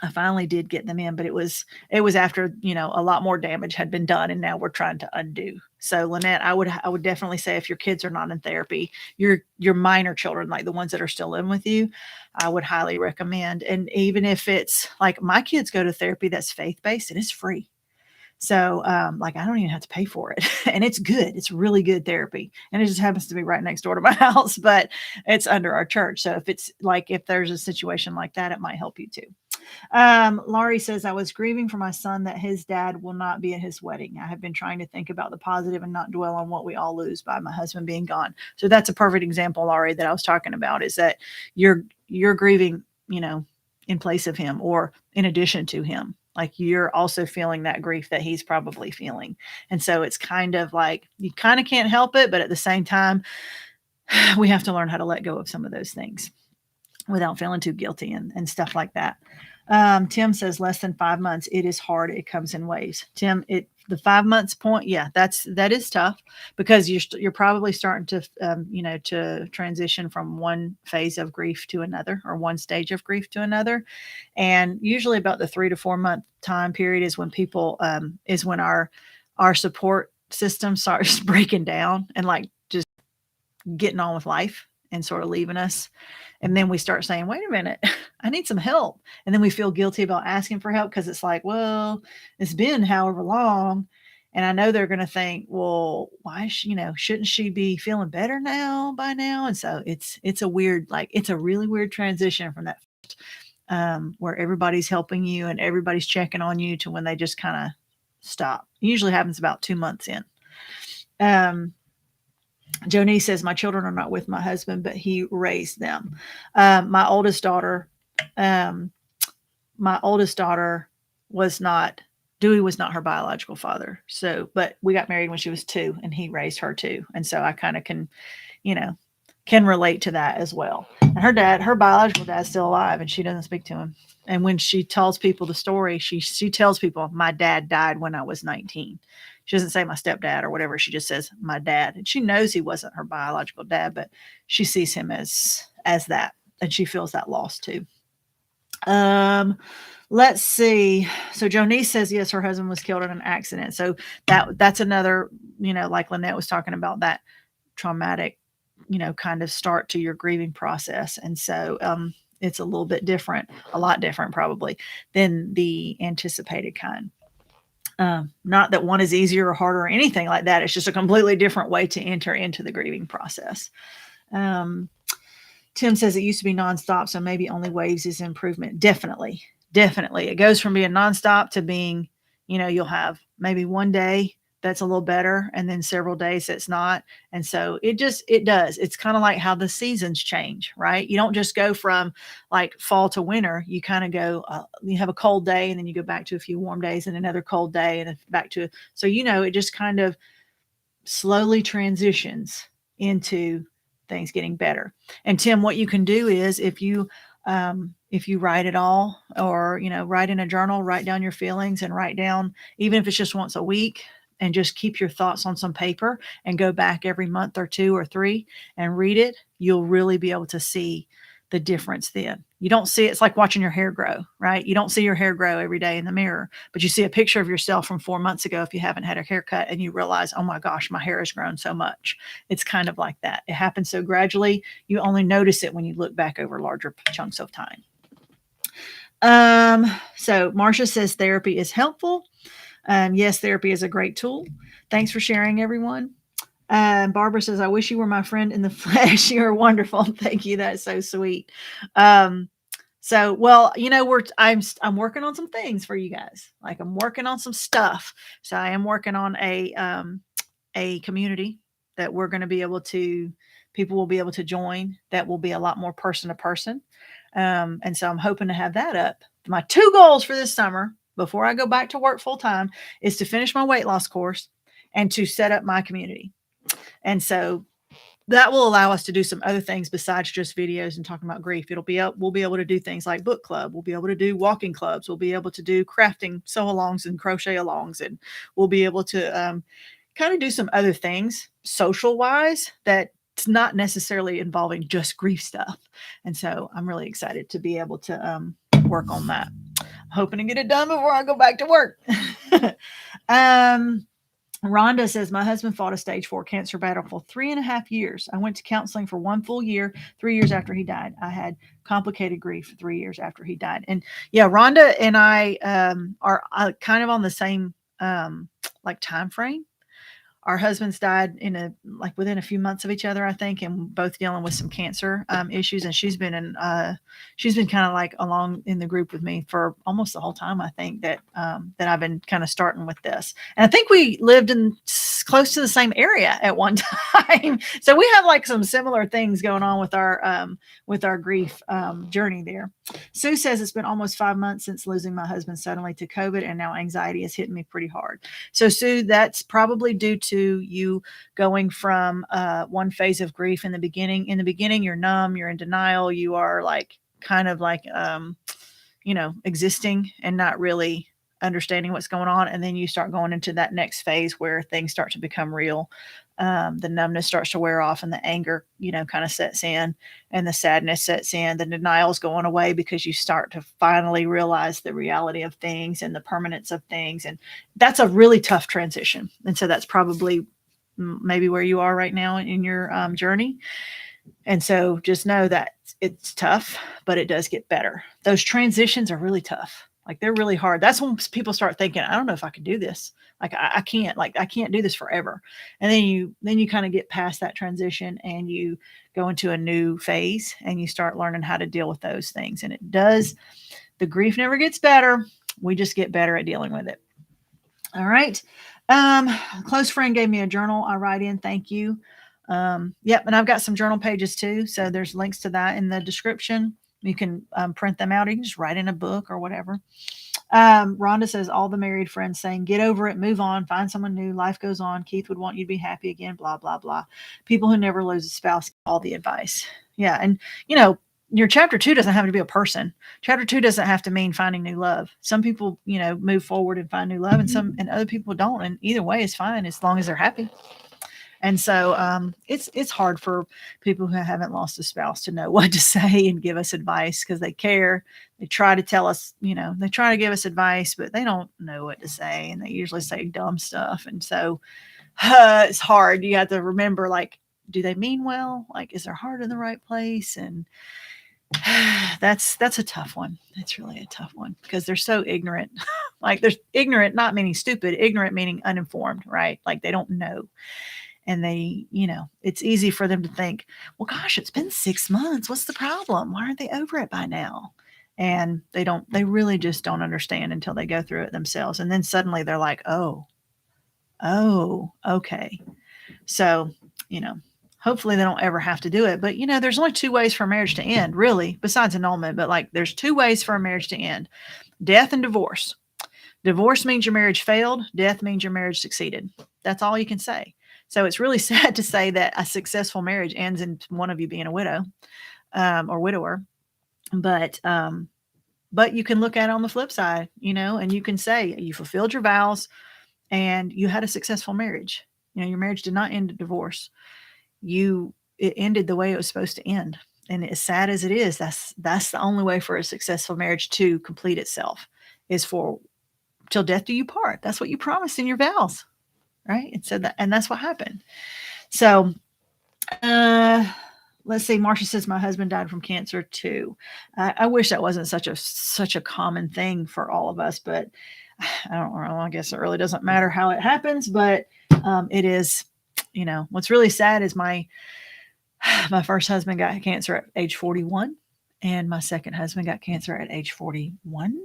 I finally did get them in, but it was after, a lot more damage had been done, and now we're trying to undo. So Lynette, I would definitely say if your kids are not in therapy, your minor children, like the ones that are still living with you, I would highly recommend. And even if it's like my kids go to therapy that's faith-based and it's free. So, like I don't even have to pay for it, and it's good. It's really good therapy, and it just happens to be right next door to my house, but it's under our church. So if there's a situation like that, it might help you too. Laurie says, I was grieving for my son that his dad will not be at his wedding. I have been trying to think about the positive and not dwell on what we all lose by my husband being gone. So that's a perfect example, Laurie, that I was talking about, is that you're grieving, in place of him or in addition to him. Like you're also feeling that grief that he's probably feeling. And so it's kind of like you kind of can't help it, but at the same time, we have to learn how to let go of some of those things without feeling too guilty and stuff like that. Tim says less than 5 months. It is hard. It comes in waves. Tim, the 5 months point. Yeah, that is tough because you're probably starting to, to transition from one phase of grief to another, or one stage of grief to another. And usually about the 3 to 4 month time period is when our support system starts breaking down and like just getting on with life and sort of leaving us. And then we start saying, wait a minute, I need some help. And then we feel guilty about asking for help because it's like, well, it's been however long. And I know they're going to think, well, why, shouldn't she be feeling better by now? And so it's a really weird transition from that where everybody's helping you and everybody's checking on you to when they just kind of stop. It usually happens about 2 months in. Joni says, my children are not with my husband, but he raised them. My oldest daughter was not Dewey was not her biological father. So, but we got married when she was 2 and he raised her too. And so I kind of can, you know, can relate to that as well. And her biological dad's still alive and she doesn't speak to him. And when she tells people the story, she tells people, my dad died when I was 19. She doesn't say my stepdad or whatever. She just says my dad. And she knows he wasn't her biological dad, but she sees him as that. And she feels that loss too. Let's see. So Jonice says yes, her husband was killed in an accident. So that's another, like Lynette was talking about, that traumatic, kind of start to your grieving process. And so it's a little bit different, a lot different probably than the anticipated kind. Not that one is easier or harder or anything like that. It's just a completely different way to enter into the grieving process. Tim says it used to be nonstop, so maybe only waves is improvement. Definitely. It goes from being nonstop to being, you'll have maybe one day that's a little better and then several days that's not. And so it does. It's kind of like how the seasons change, right? You don't just go from like fall to winter. You kind of go, you have a cold day and then you go back to a few warm days and another cold day and back to, so, it just kind of slowly transitions into things getting better. And Tim, what you can do is if you write it all, or, write in a journal, write down your feelings and write down, even if it's just once a week, and just keep your thoughts on some paper and go back every month or 2 or 3 and read it, you'll really be able to see the difference then. You don't see, it's like watching your hair grow, right? You don't see your hair grow every day in the mirror, but you see a picture of yourself from 4 months ago if you haven't had a haircut and you realize, oh my gosh, my hair has grown so much. It's kind of like that. It happens so gradually. You only notice it when you look back over larger chunks of time. So Marcia says therapy is helpful. Yes, therapy is a great tool. Thanks for sharing, everyone. Barbara says, I wish you were my friend in the flesh. You're wonderful. Thank you. That's so sweet. So, well, I'm working on some things for you guys. Like I'm working on some stuff. So I am working on a community that we're going to be able to, people will be able to join, that will be a lot more person to person. And so I'm hoping to have that up. My 2 goals for this summer, before I go back to work full time, is to finish my weight loss course and to set up my community. And so that will allow us to do some other things besides just videos and talking about grief. We'll be able to do things like book club. We'll be able to do walking clubs. We'll be able to do crafting sew alongs and crochet alongs. And we'll be able to kind of do some other things social wise that's not necessarily involving just grief stuff. And so I'm really excited to be able to work on that. Hoping to get it done before I go back to work. Rhonda says, my husband fought a stage 4 cancer battle for 3.5 years. I went to counseling for 1 full year, 3 years after he died. I had complicated grief for 3 years after he died. And yeah, Rhonda and I are kind of on the same like time frame. Our husbands died within a few months of each other, I think, and both dealing with some cancer issues. And she's been kind of like along in the group with me for almost the whole time, I think, that I've been kind of starting with this. And I think we lived in close to the same area at one time. So we have like some similar things going on with our grief journey there. Sue says it's been almost 5 months since losing my husband suddenly to COVID, and now anxiety is hitting me pretty hard. So Sue, that's probably due to you going from one phase of grief in the beginning. In the beginning, you're numb, you're in denial, you are like kind of like existing and not really understanding what's going on. And then you start going into that next phase where things start to become real. The numbness starts to wear off and the anger, kind of sets in, and the sadness sets in. The denial is going away because you start to finally realize the reality of things and the permanence of things. And that's a really tough transition. And so that's probably maybe where you are right now in your journey. And so just know that it's tough, but it does get better. Those transitions are really tough. Like they're really hard. That's when people start thinking, I don't know if I can do this. Like I can't do this forever. And then you kind of get past that transition and you go into a new phase and you start learning how to deal with those things. And the grief never gets better. We just get better at dealing with it. All right. A close friend gave me a journal. I write in, thank you. Yep. And I've got some journal pages too. So there's links to that in the description. You can print them out. You can just write in a book or whatever. Rhonda says all the married friends saying, get over it, move on, find someone new, life goes on. Keith would want you to be happy again, blah, blah, blah. People who never lose a spouse, all the advice. Yeah. And, your chapter 2 doesn't have to be a person. Chapter 2 doesn't have to mean finding new love. Some people, move forward and find new love, and other people don't. And either way is fine as long as they're happy. And so it's hard for people who haven't lost a spouse to know what to say and give us advice because they care. They try to tell us, they try to give us advice, but they don't know what to say. And they usually say dumb stuff. And so it's hard. You have to remember, like, do they mean well? Like, is their heart in the right place? And that's a tough one. It's really a tough one because they're so ignorant. Like, there's ignorant, not meaning stupid, ignorant meaning uninformed, right? Like they don't know. And they, it's easy for them to think, well, gosh, it's been 6 months. What's the problem? Why aren't they over it by now? And they really just don't understand until they go through it themselves. And then suddenly they're like, oh, okay. So, hopefully they don't ever have to do it. But, there's only 2 ways for a marriage to end, really, besides annulment. But like, there's 2 ways for a marriage to end: death and divorce. Divorce means your marriage failed. Death means your marriage succeeded. That's all you can say. So it's really sad to say that a successful marriage ends in one of you being a widow or widower. But you can look at it on the flip side, and you can say you fulfilled your vows and you had a successful marriage. Your marriage did not end in divorce. It ended the way it was supposed to end. And as sad as it is, that's the only way for a successful marriage to complete itself, is for till death do you part. That's what you promised in your vows. Right. It said that, and that's what happened. So, let's see. Marcia says my husband died from cancer too. I wish that wasn't such a common thing for all of us, but I don't know. I guess it really doesn't matter how it happens, but it is. What's really sad is my first husband got cancer at age 41, and my second husband got cancer at age 41.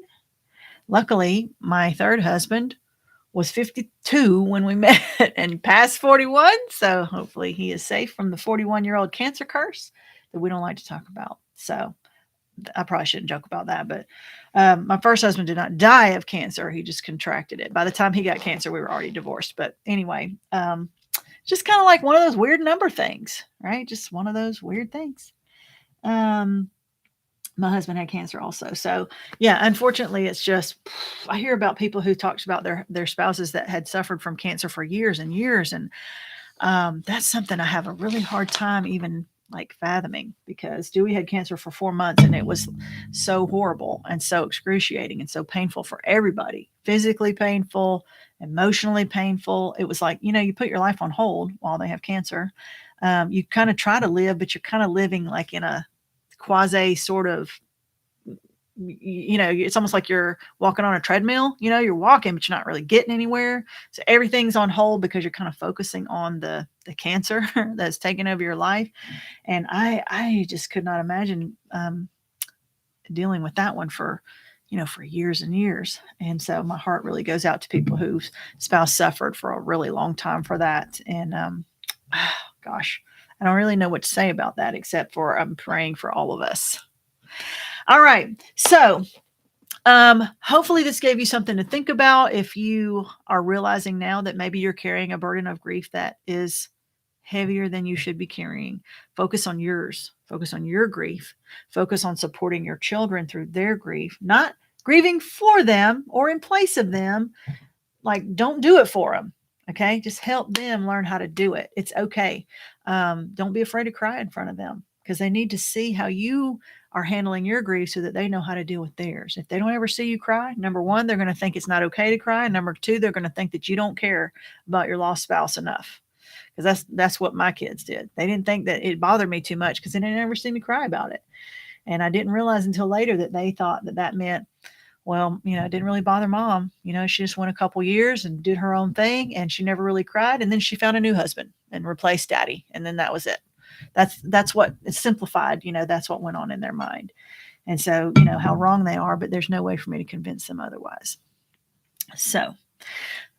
Luckily, my third husband was 52 when we met and past 41. So hopefully he is safe from the 41-year-old cancer curse that we don't like to talk about. So I probably shouldn't joke about that. But my first husband did not die of cancer. He just contracted it. By the time he got cancer, we were already divorced. But anyway, just kind of like one of those weird number things, right? Just one of those weird things. My husband had cancer also. So yeah, unfortunately, it's just, I hear about people who talked about their spouses that had suffered from cancer for years and years. And that's something I have a really hard time even like fathoming, because Dewey had cancer for 4 months and it was so horrible and so excruciating and so painful for everybody, physically painful, emotionally painful. It was like, you put your life on hold while they have cancer. You kind of try to live, but you're kind of living like in a quasi sort of, it's almost like you're walking on a treadmill. You're walking, but you're not really getting anywhere. So everything's on hold because you're kind of focusing on the cancer that's taken over your life. And I just could not imagine dealing with that one for years and years. And so my heart really goes out to people whose spouse suffered for a really long time for that. And gosh, I don't really know what to say about that, except for I'm praying for all of us. All right. So hopefully this gave you something to think about. If you are realizing now that maybe you're carrying a burden of grief that is heavier than you should be carrying, focus on yours. Focus on your grief. Focus on supporting your children through their grief, not grieving for them or in place of them. Like, don't do it for them. Okay. Just help them learn how to do it. It's okay. Don't be afraid to cry in front of them, because they need to see how you are handling your grief so that they know how to deal with theirs. If they don't ever see you cry, number one, they're going to think it's not okay to cry. And number two, they're going to think that you don't care about your lost spouse enough. Because that's what my kids did. They didn't think that it bothered me too much because they didn't ever see me cry about it. And I didn't realize until later that they thought that meant, well, it didn't really bother mom. She just went a couple years and did her own thing, and she never really cried. And then she found a new husband and replaced daddy. And then that was it. That's what it's simplified. That's what went on in their mind. And so, how wrong they are, but there's no way for me to convince them otherwise. So,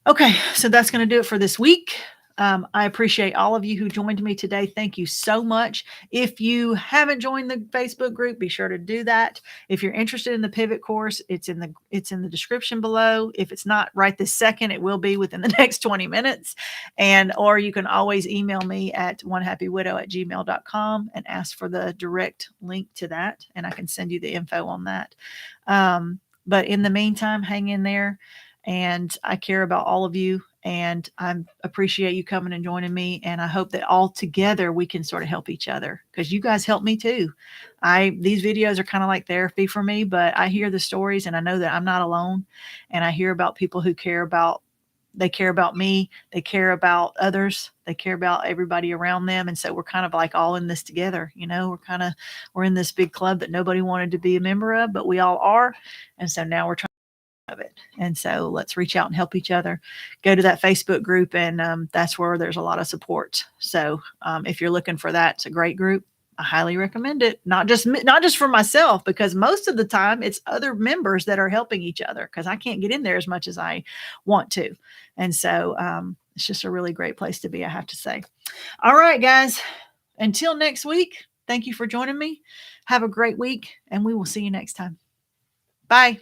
okay. So that's going to do it for this week. I appreciate all of you who joined me today. Thank you so much. If you haven't joined the Facebook group, be sure to do that. If you're interested in the pivot course, it's in the description below. If it's not right this second, it will be within the next 20 minutes. Or you can always email me at onehappywidow@gmail.com and ask for the direct link to that, and I can send you the info on that. But in the meantime, hang in there, and I care about all of you, and I appreciate you coming and joining me. And I hope that all together we can sort of help each other, because you guys help me too. These videos are kind of like therapy for me, but I hear the stories and I know that I'm not alone. And I hear about people who they care about me, they care about others, they care about everybody around them. And so we're kind of like all in this together. We're in this big club that nobody wanted to be a member of, but we all are. And so now we're trying of it. And so let's reach out and help each other. Go to that Facebook group, and that's where there's a lot of support. So if you're looking for that, it's a great group. I highly recommend it. Not just for myself, because most of the time it's other members that are helping each other, because I can't get in there as much as I want to. And so it's just a really great place to be, I have to say. All right, guys, until next week, thank you for joining me. Have a great week, and we will see you next time. Bye.